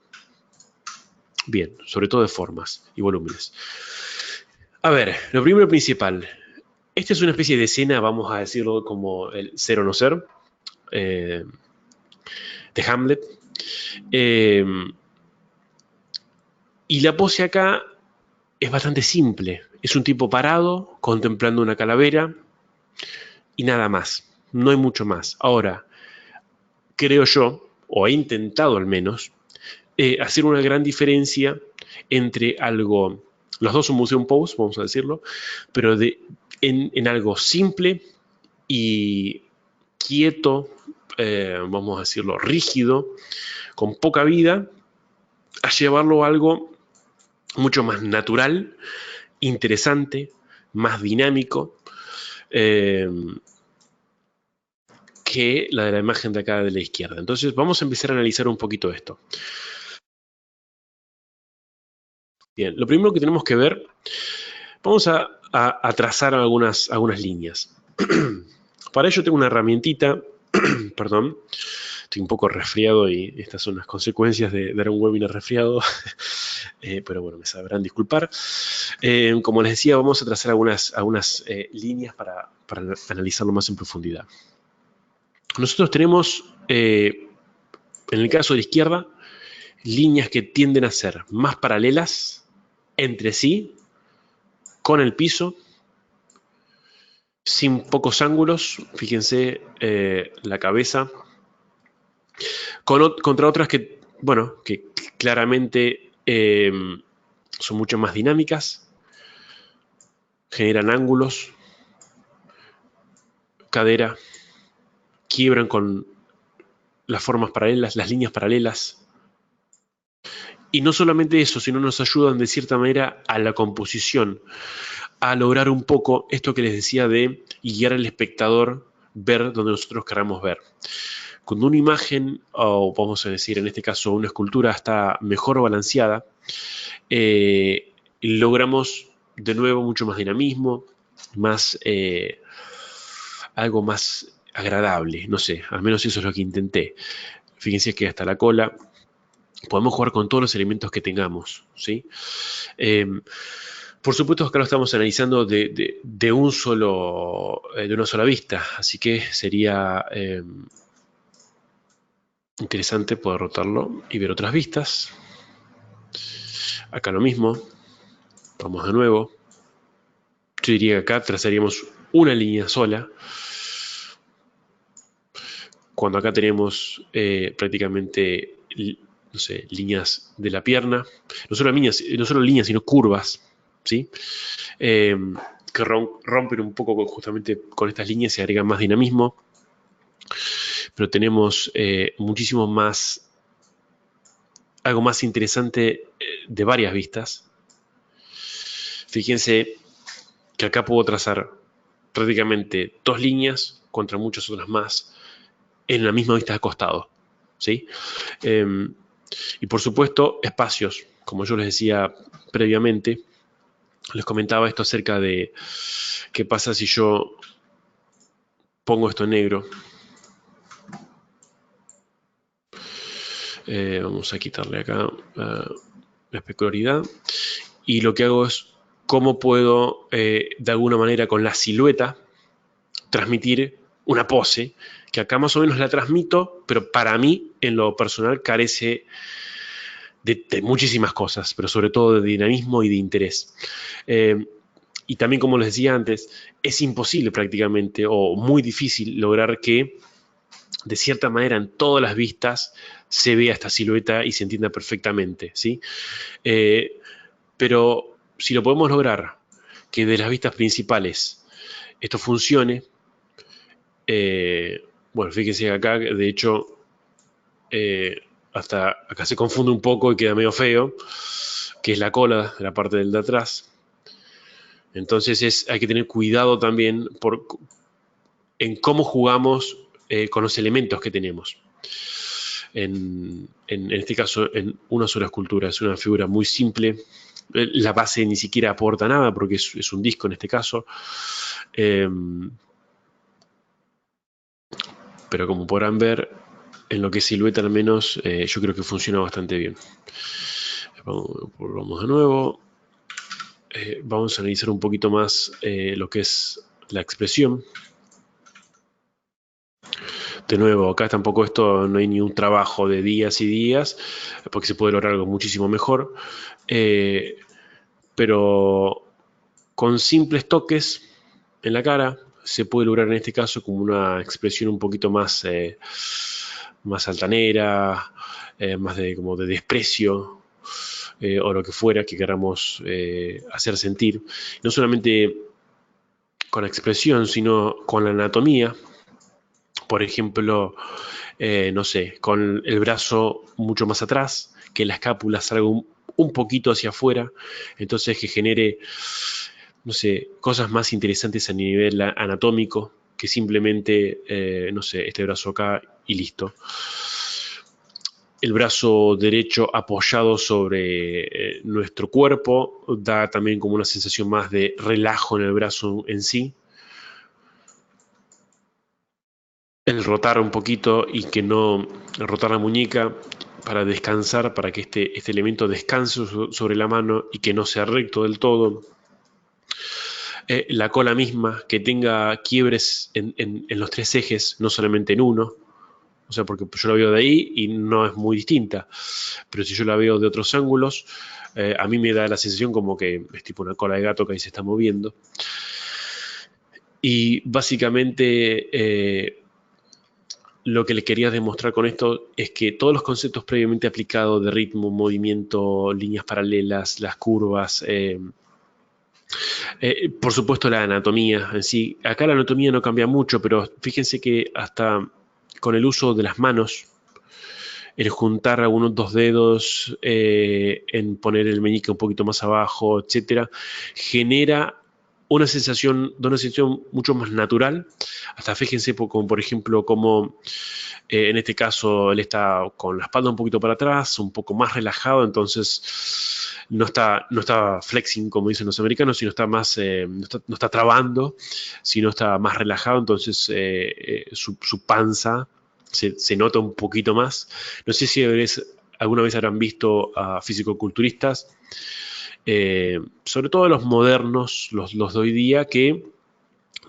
Bien, sobre todo de formas y volúmenes. A ver, lo primero principal. Esta es una especie de escena, vamos a decirlo como el ser o no ser, de Hamlet. Y la pose acá es bastante simple. Es un tipo parado, contemplando una calavera y nada más. No hay mucho más. Ahora, creo yo, o he intentado al menos, hacer una gran diferencia entre algo, los dos son museum pose, vamos a decirlo, pero en algo simple y quieto, vamos a decirlo, rígido, con poca vida, a llevarlo a algo mucho más natural, interesante, más dinámico, que la de la imagen de acá de la izquierda. Entonces vamos a empezar a analizar un poquito esto. Bien, lo primero que tenemos que ver, vamos a trazar algunas líneas. Para ello tengo una herramientita, perdón, estoy un poco resfriado y estas son las consecuencias de dar un webinar resfriado, pero bueno, me sabrán disculpar. Como les decía, vamos a trazar algunas líneas para analizarlo más en profundidad. Nosotros tenemos, en el caso de la izquierda, líneas que tienden a ser más paralelas entre sí, con el piso, sin pocos ángulos. Fíjense la cabeza, contra otras que, bueno, que claramente son mucho más dinámicas, generan ángulos, cadera, quiebran con las formas paralelas, las líneas paralelas. Y no solamente eso, sino nos ayudan de cierta manera a la composición, a lograr un poco esto que les decía de guiar al espectador, ver donde nosotros queramos ver. Cuando una imagen, o vamos a decir en este caso una escultura, está mejor balanceada, logramos de nuevo mucho más dinamismo, más, algo más agradable, no sé, al menos eso es lo que intenté. Fíjense que hasta la cola podemos jugar con todos los elementos que tengamos, ¿sí? Por supuesto, acá lo estamos analizando de un solo, de una sola vista, así que sería interesante poder rotarlo y ver otras vistas. Acá lo mismo, vamos de nuevo. Yo diría que acá trazaríamos una línea sola, cuando acá tenemos prácticamente, no sé, líneas de la pierna, no solo líneas, sino curvas, ¿sí? Que rompen un poco justamente con estas líneas y agregan más dinamismo, pero tenemos muchísimo más, algo más interesante de varias vistas. Fíjense que acá puedo trazar prácticamente dos líneas contra muchas otras más en la misma vista de costado, ¿sí? Y por supuesto, espacios, como yo les decía previamente, les comentaba esto acerca de qué pasa si yo pongo esto en negro. Vamos a quitarle acá la especularidad. Y lo que hago es cómo puedo, de alguna manera, con la silueta, transmitir una pose, que acá más o menos la transmito, pero para mí, en lo personal, carece de muchísimas cosas, pero sobre todo de dinamismo y de interés. Y también, como les decía antes, es imposible prácticamente o muy difícil lograr que, de cierta manera, en todas las vistas se vea esta silueta y se entienda perfectamente, ¿sí? Pero si lo podemos lograr, que de las vistas principales esto funcione, bueno, fíjense acá, de hecho, hasta acá se confunde un poco y queda medio feo, que es la cola de la parte del de atrás. Entonces hay que tener cuidado también en cómo jugamos con los elementos que tenemos. En este caso, en una sola escultura, es una figura muy simple. La base ni siquiera aporta nada porque es un disco en este caso. Pero como podrán ver, en lo que es silueta al menos, yo creo que funciona bastante bien. Vamos de nuevo. Vamos a analizar un poquito más lo que es la expresión. De nuevo, acá tampoco esto no hay ni un trabajo de días y días, porque se puede lograr algo muchísimo mejor. Pero con simples toques en la cara se puede lograr en este caso como una expresión un poquito más, más altanera, más como de desprecio, o lo que fuera que queramos hacer sentir. No solamente con la expresión, sino con la anatomía. Por ejemplo, no sé, con el brazo mucho más atrás, que la escápula salga un poquito hacia afuera, entonces que genere, no sé, cosas más interesantes a nivel anatómico que simplemente, no sé, este brazo acá y listo. El brazo derecho apoyado sobre nuestro cuerpo da también como una sensación más de relajo en el brazo en sí. El rotar un poquito y que no rotar la muñeca para descansar, para que este elemento descanse sobre la mano y que no sea recto del todo. La cola misma, que tenga quiebres en los tres ejes, no solamente en uno. O sea, porque yo la veo de ahí y no es muy distinta. Pero si yo la veo de otros ángulos, a mí me da la sensación como que es tipo una cola de gato que ahí se está moviendo. Y básicamente lo que le quería demostrar con esto es que todos los conceptos previamente aplicados de ritmo, movimiento, líneas paralelas, las curvas, por supuesto la anatomía en sí. Acá la anatomía no cambia mucho, pero fíjense que hasta con el uso de las manos, el juntar algunos dos dedos, en poner el meñique un poquito más abajo, etcétera, genera una sensación mucho más natural. Hasta fíjense como por ejemplo como en este caso él está con la espalda un poquito para atrás, un poco más relajado, entonces no está flexing, como dicen los americanos, sino está más, no está trabando, sino está más relajado, entonces su panza se nota un poquito más. No sé si alguna vez habrán visto a fisicoculturistas, sobre todo los modernos, los de hoy día, que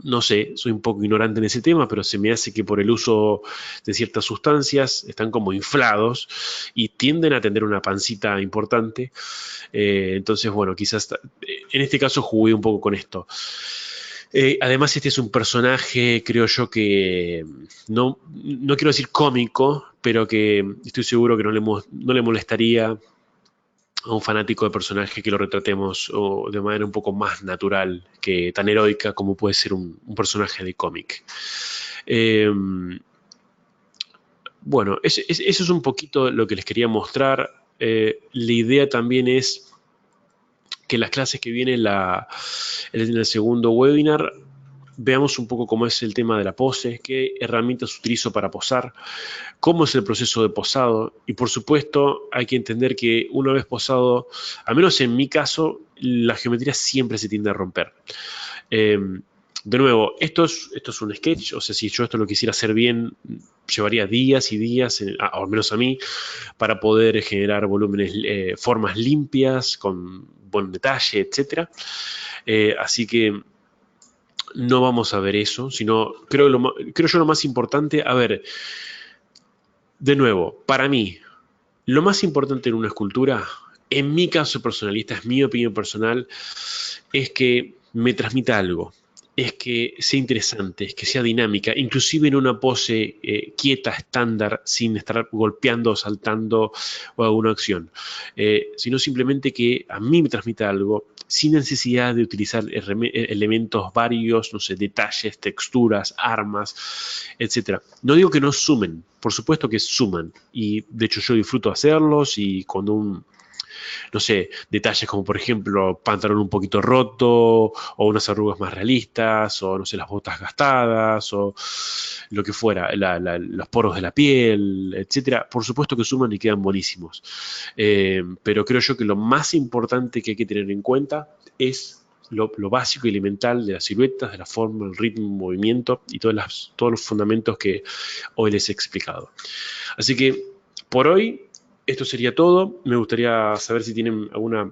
no sé, soy un poco ignorante en ese tema, pero se me hace que por el uso de ciertas sustancias están como inflados y tienden a tener una pancita importante. Entonces, bueno, quizás en este caso jugué un poco con esto. Además, este es un personaje, creo yo, que no quiero decir cómico, pero que estoy seguro que no le molestaría a un fanático de personaje que lo retratemos de manera un poco más natural, que tan heroica como puede ser un personaje de cómic. Eh, bueno, eso es un poquito lo que les quería mostrar. La idea también es que las clases que vienen en el segundo webinar veamos un poco cómo es el tema de la pose, qué herramientas utilizo para posar, cómo es el proceso de posado y por supuesto hay que entender que una vez posado, al menos en mi caso, la geometría siempre se tiende a romper. Eh, de nuevo, esto es un sketch, o sea, si yo esto lo quisiera hacer bien, llevaría días y días, o al menos a mí, para poder generar volúmenes, formas limpias, con buen detalle, etcétera. Así que no vamos a ver eso, sino creo yo lo más importante, a ver, de nuevo, para mí, lo más importante en una escultura, en mi caso personalista, es mi opinión personal, es que me transmita algo, es que sea interesante, es que sea dinámica, inclusive en una pose quieta, estándar, sin estar golpeando, saltando o alguna acción, sino simplemente que a mí me transmita algo sin necesidad de utilizar elementos varios, no sé, detalles, texturas, armas, etcétera. No digo que no sumen, por supuesto que suman, y de hecho yo disfruto hacerlos y cuando no sé, detalles como por ejemplo pantalón un poquito roto o unas arrugas más realistas o no sé, las botas gastadas o lo que fuera, los poros de la piel, etcétera, por supuesto que suman y quedan buenísimos. Pero creo yo que lo más importante que hay que tener en cuenta es lo básico y elemental de las siluetas, de la forma, el ritmo, el movimiento y todos los fundamentos que hoy les he explicado. Así que por hoy esto sería todo. Me gustaría saber si tienen alguna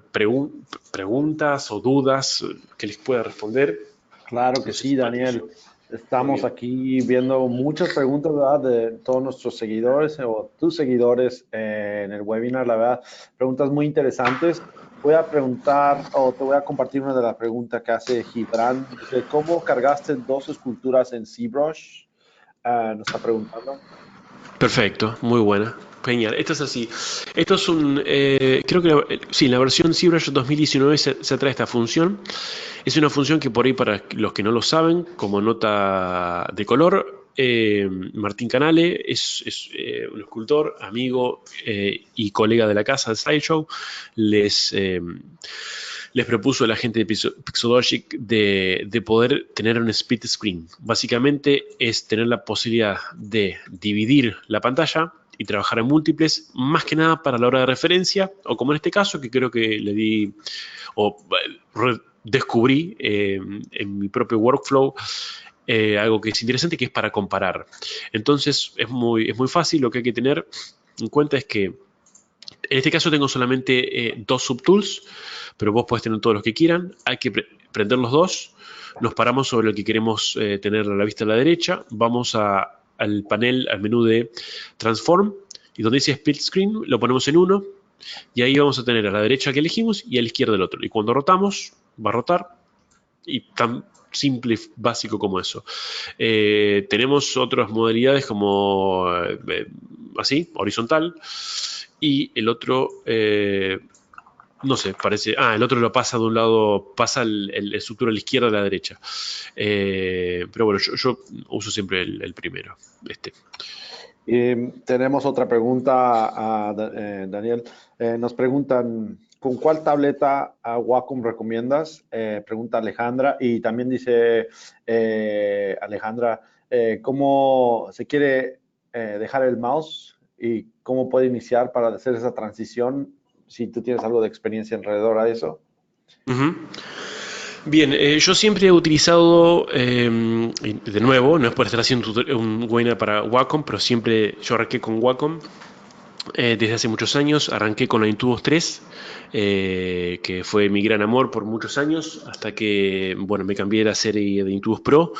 preguntas o dudas que les pueda responder. Claro No que sé sí, si Daniel. Patricio. Muy Estamos bien. aquí viendo muchas preguntas, ¿verdad? De todos nuestros seguidores o tus seguidores en el webinar, la verdad. Preguntas muy interesantes. Voy a preguntar o te voy a compartir una de las preguntas que hace Gibran. Dice, ¿cómo cargaste dos esculturas en ZBrush? Nos está preguntando. Perfecto, muy buena. Genial. Esto es así. Esto es creo que sí, en la versión ZBrush 2019 se trae esta función. Es una función que por ahí para los que no lo saben, como nota de color, Martín Canale es un escultor, amigo y colega de la casa de Slideshow. Les, eh, les propuso a la gente de Pixologic de poder tener un split screen. Básicamente es tener la posibilidad de dividir la pantalla y trabajar en múltiples, más que nada para la hora de referencia, o como en este caso, que creo que le di, o descubrí en mi propio workflow, algo que es interesante, que es para comparar. Entonces es muy fácil, lo que hay que tener en cuenta es que en este caso tengo solamente dos subtools, pero vos podés tener todos los que quieran. Hay que prender los dos. Nos paramos sobre el que queremos tener a la vista a la derecha. Vamos al panel, al menú de Transform. Y donde dice Split Screen, lo ponemos en uno. Y ahí vamos a tener a la derecha que elegimos y a la izquierda el otro. Y cuando rotamos, va a rotar. Y tan simple y básico como eso. Tenemos otras modalidades como así, horizontal. Y el otro, no sé, parece. Ah, el otro lo pasa de un lado, pasa el estructura a la izquierda a la derecha. Pero bueno, yo uso siempre el primero. Este. Tenemos otra pregunta, Daniel. Nos preguntan, ¿con cuál tableta a Wacom recomiendas? Pregunta Alejandra. Y también dice Alejandra, ¿cómo se quiere dejar el mouse y cómo puede iniciar para hacer esa transición? si tú tienes algo de experiencia alrededor a eso. Ujú. Bien, yo siempre he utilizado, y de nuevo, no es por estar haciendo un webinar para Wacom, pero siempre yo arranqué con Wacom desde hace muchos años. Arranqué con la Intubos 3, que fue mi gran amor por muchos años, hasta que, bueno, me cambié de la serie de Intubos Pro.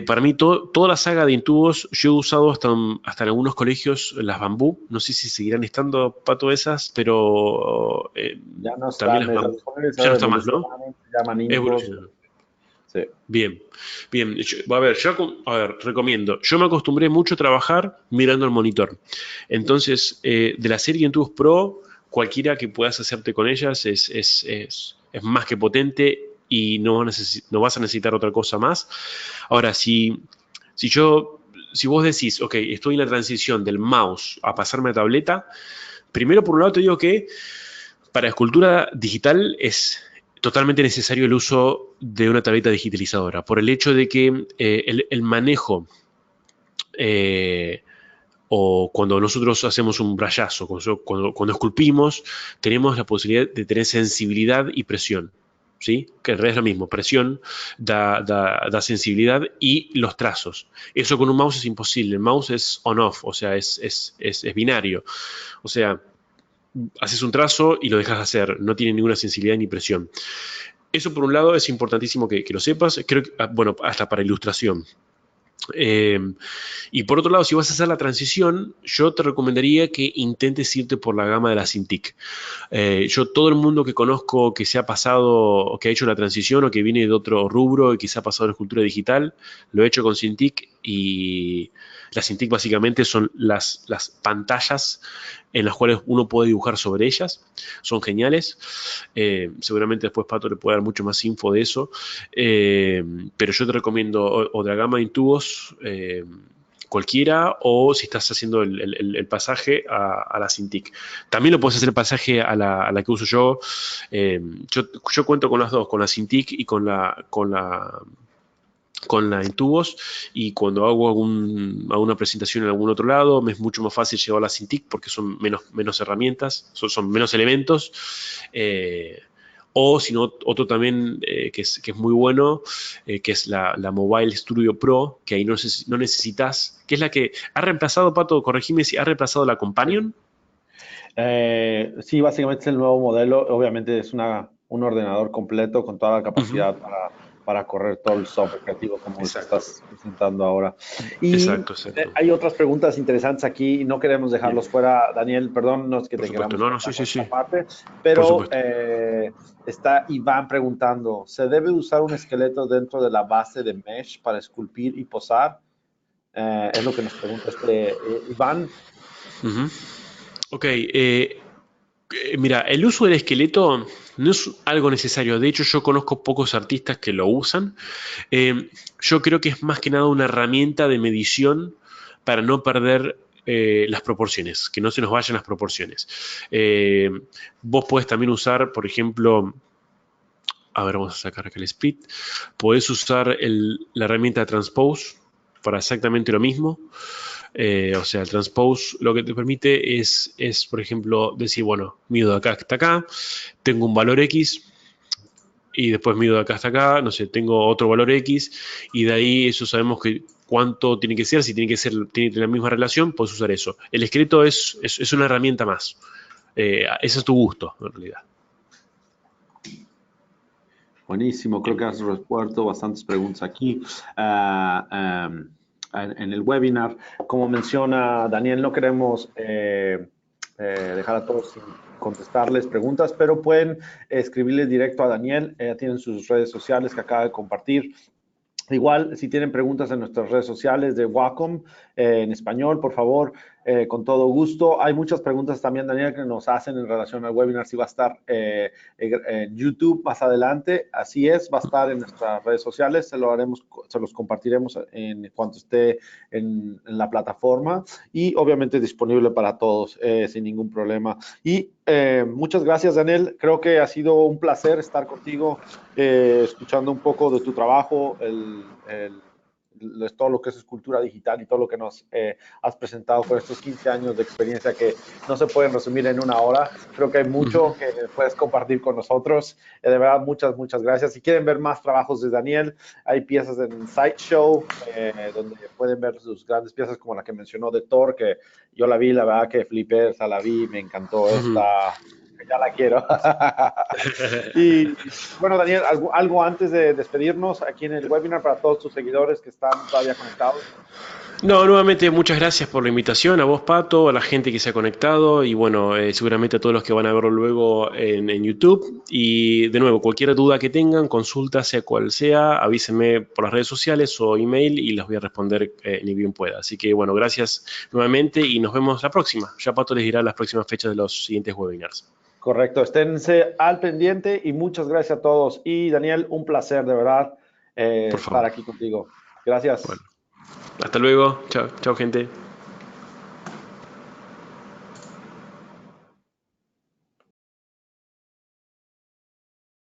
Para mí, toda la saga de Intubos, yo he usado hasta en algunos colegios las Bambú. No sé si seguirán estando, Pato, esas, pero Ya no también están, las Bambú. disponibles, Ya no ahora está más, ¿no? evolucionaron, se llaman Intros. Evolucionó. Sí. Bien, bien. A ver, a ver, recomiendo. Yo me acostumbré mucho a trabajar mirando el monitor. Entonces, de la serie Intubos Pro, cualquiera que puedas hacerte con ellas es más que potente y no vas a necesitar otra cosa más. Ahora, si yo, si vos decís, ok, estoy en la transición del mouse a pasarme a tableta, primero por un lado te digo que para escultura digital es totalmente necesario el uso de una tableta digitalizadora, por el hecho de que el manejo eh, o cuando nosotros hacemos un brayazo, cuando esculpimos, tenemos la posibilidad de tener sensibilidad y presión. ¿Sí? Que en realidad es lo mismo, presión da sensibilidad y los trazos. Eso con un mouse es imposible, el mouse es on-off, o sea, es binario. O sea, haces un trazo y lo dejas hacer, no tiene ninguna sensibilidad ni presión. Eso por un lado es importantísimo que lo sepas, creo que, bueno, hasta para ilustración. Eh, y por otro lado, si vas a hacer la transición, yo te recomendaría que intentes irte por la gama de la Cintiq. Yo todo el mundo que conozco que se ha pasado, o que ha hecho la transición o que viene de otro rubro y que se ha pasado a la escultura digital, lo he hecho con Cintiq y las Cintiq básicamente son las pantallas en las cuales uno puede dibujar sobre ellas. Son geniales. Seguramente después Pato le puede dar mucho más info de eso. Pero yo te recomiendo o de la gama de Intubos, cualquiera, o si estás haciendo el pasaje a la Cintiq. También lo puedes hacer el pasaje a la que uso yo. Eh, yo cuento con las dos, con la Cintiq y con la Intubos, y cuando hago alguna presentación en algún otro lado, me es mucho más fácil llevar la Cintiq porque son menos herramientas, son menos elementos. Eh, o si no, otro también que es muy bueno, que es la Mobile Studio Pro, que ahí no necesitas, que es la que ha reemplazado, Pato, corregime si ha reemplazado la Companion. Sí, básicamente es el nuevo modelo. Obviamente es un ordenador completo con toda la Uh -huh. capacidad para correr todo el software creativo como el que Exacto, estás presentando ahora. Y exacto, exacto. hay otras preguntas interesantes aquí y no queremos Bien, dejarlos fuera. Daniel, perdón, no es que por te supuesto, queramos no, no, sí, cortar sí, con esta sí, parte, por pero supuesto. está Iván preguntando, ¿se debe usar un esqueleto dentro de la base de mesh para esculpir y posar? Es lo que nos pregunta Iván. Uh -huh. Ok, mira, el uso del esqueleto no es algo necesario. De hecho, yo conozco pocos artistas que lo usan. Yo creo que es más que nada una herramienta de medición para no perder las proporciones, que no se nos vayan las proporciones. Eh, Vos podés también usar, por ejemplo, a ver, vamos a sacar acá el split. Podés usar la herramienta Transpose para exactamente lo mismo. O sea, el transpose lo que te permite por ejemplo, decir, bueno, mido de acá hasta acá, tengo un valor X y después mido de acá hasta acá, no sé, tengo otro valor X y de ahí eso sabemos que cuánto tiene que ser, si tiene que tener la misma relación, puedes usar eso. El esqueleto es una herramienta más. Ese es tu gusto, en realidad. Buenísimo, creo que has resuelto bastantes preguntas aquí en el webinar. Como menciona Daniel, no queremos dejar a todos sin contestarles preguntas, pero pueden escribirle directo a Daniel. Tienen sus redes sociales que acaba de compartir. Igual, si tienen preguntas en nuestras redes sociales de Wacom en español, por favor, con todo gusto. Hay muchas preguntas también, Daniel, que nos hacen en relación al webinar, si va a estar en YouTube más adelante. Así es, va a estar en nuestras redes sociales, se los compartiremos en cuanto esté en la plataforma y obviamente disponible para todos sin ningún problema. Y muchas gracias, Daniel. Creo que ha sido un placer estar contigo escuchando un poco de tu trabajo, todo lo que es escultura digital y todo lo que nos has presentado con estos 15 años de experiencia que no se pueden resumir en una hora. Creo que hay mucho Ujú. que puedes compartir con nosotros. De verdad, muchas, muchas gracias. Si quieren ver más trabajos de Daniel, hay piezas en Sideshow, donde pueden ver sus grandes piezas como la que mencionó de Thor, que yo la vi, la verdad que flipé, o sea, la vi, me encantó Ujú. esta, ya la quiero. Y bueno, Daniel, algo antes de despedirnos aquí en el webinar para todos tus seguidores que están todavía conectados. No, nuevamente muchas gracias por la invitación, a vos Pato, a la gente que se ha conectado y bueno, seguramente a todos los que van a verlo luego en YouTube. Y de nuevo, cualquier duda que tengan, consulta, sea cual sea, avísenme por las redes sociales o email y les voy a responder ni bien pueda. Así que bueno, gracias nuevamente y nos vemos la próxima. Ya Pato les dirá las próximas fechas de los siguientes webinars. Correcto, esténse al pendiente y muchas gracias a todos. Y Daniel, un placer de verdad Por estar favor. aquí contigo. Gracias. Bueno, hasta luego. Chao, chao gente.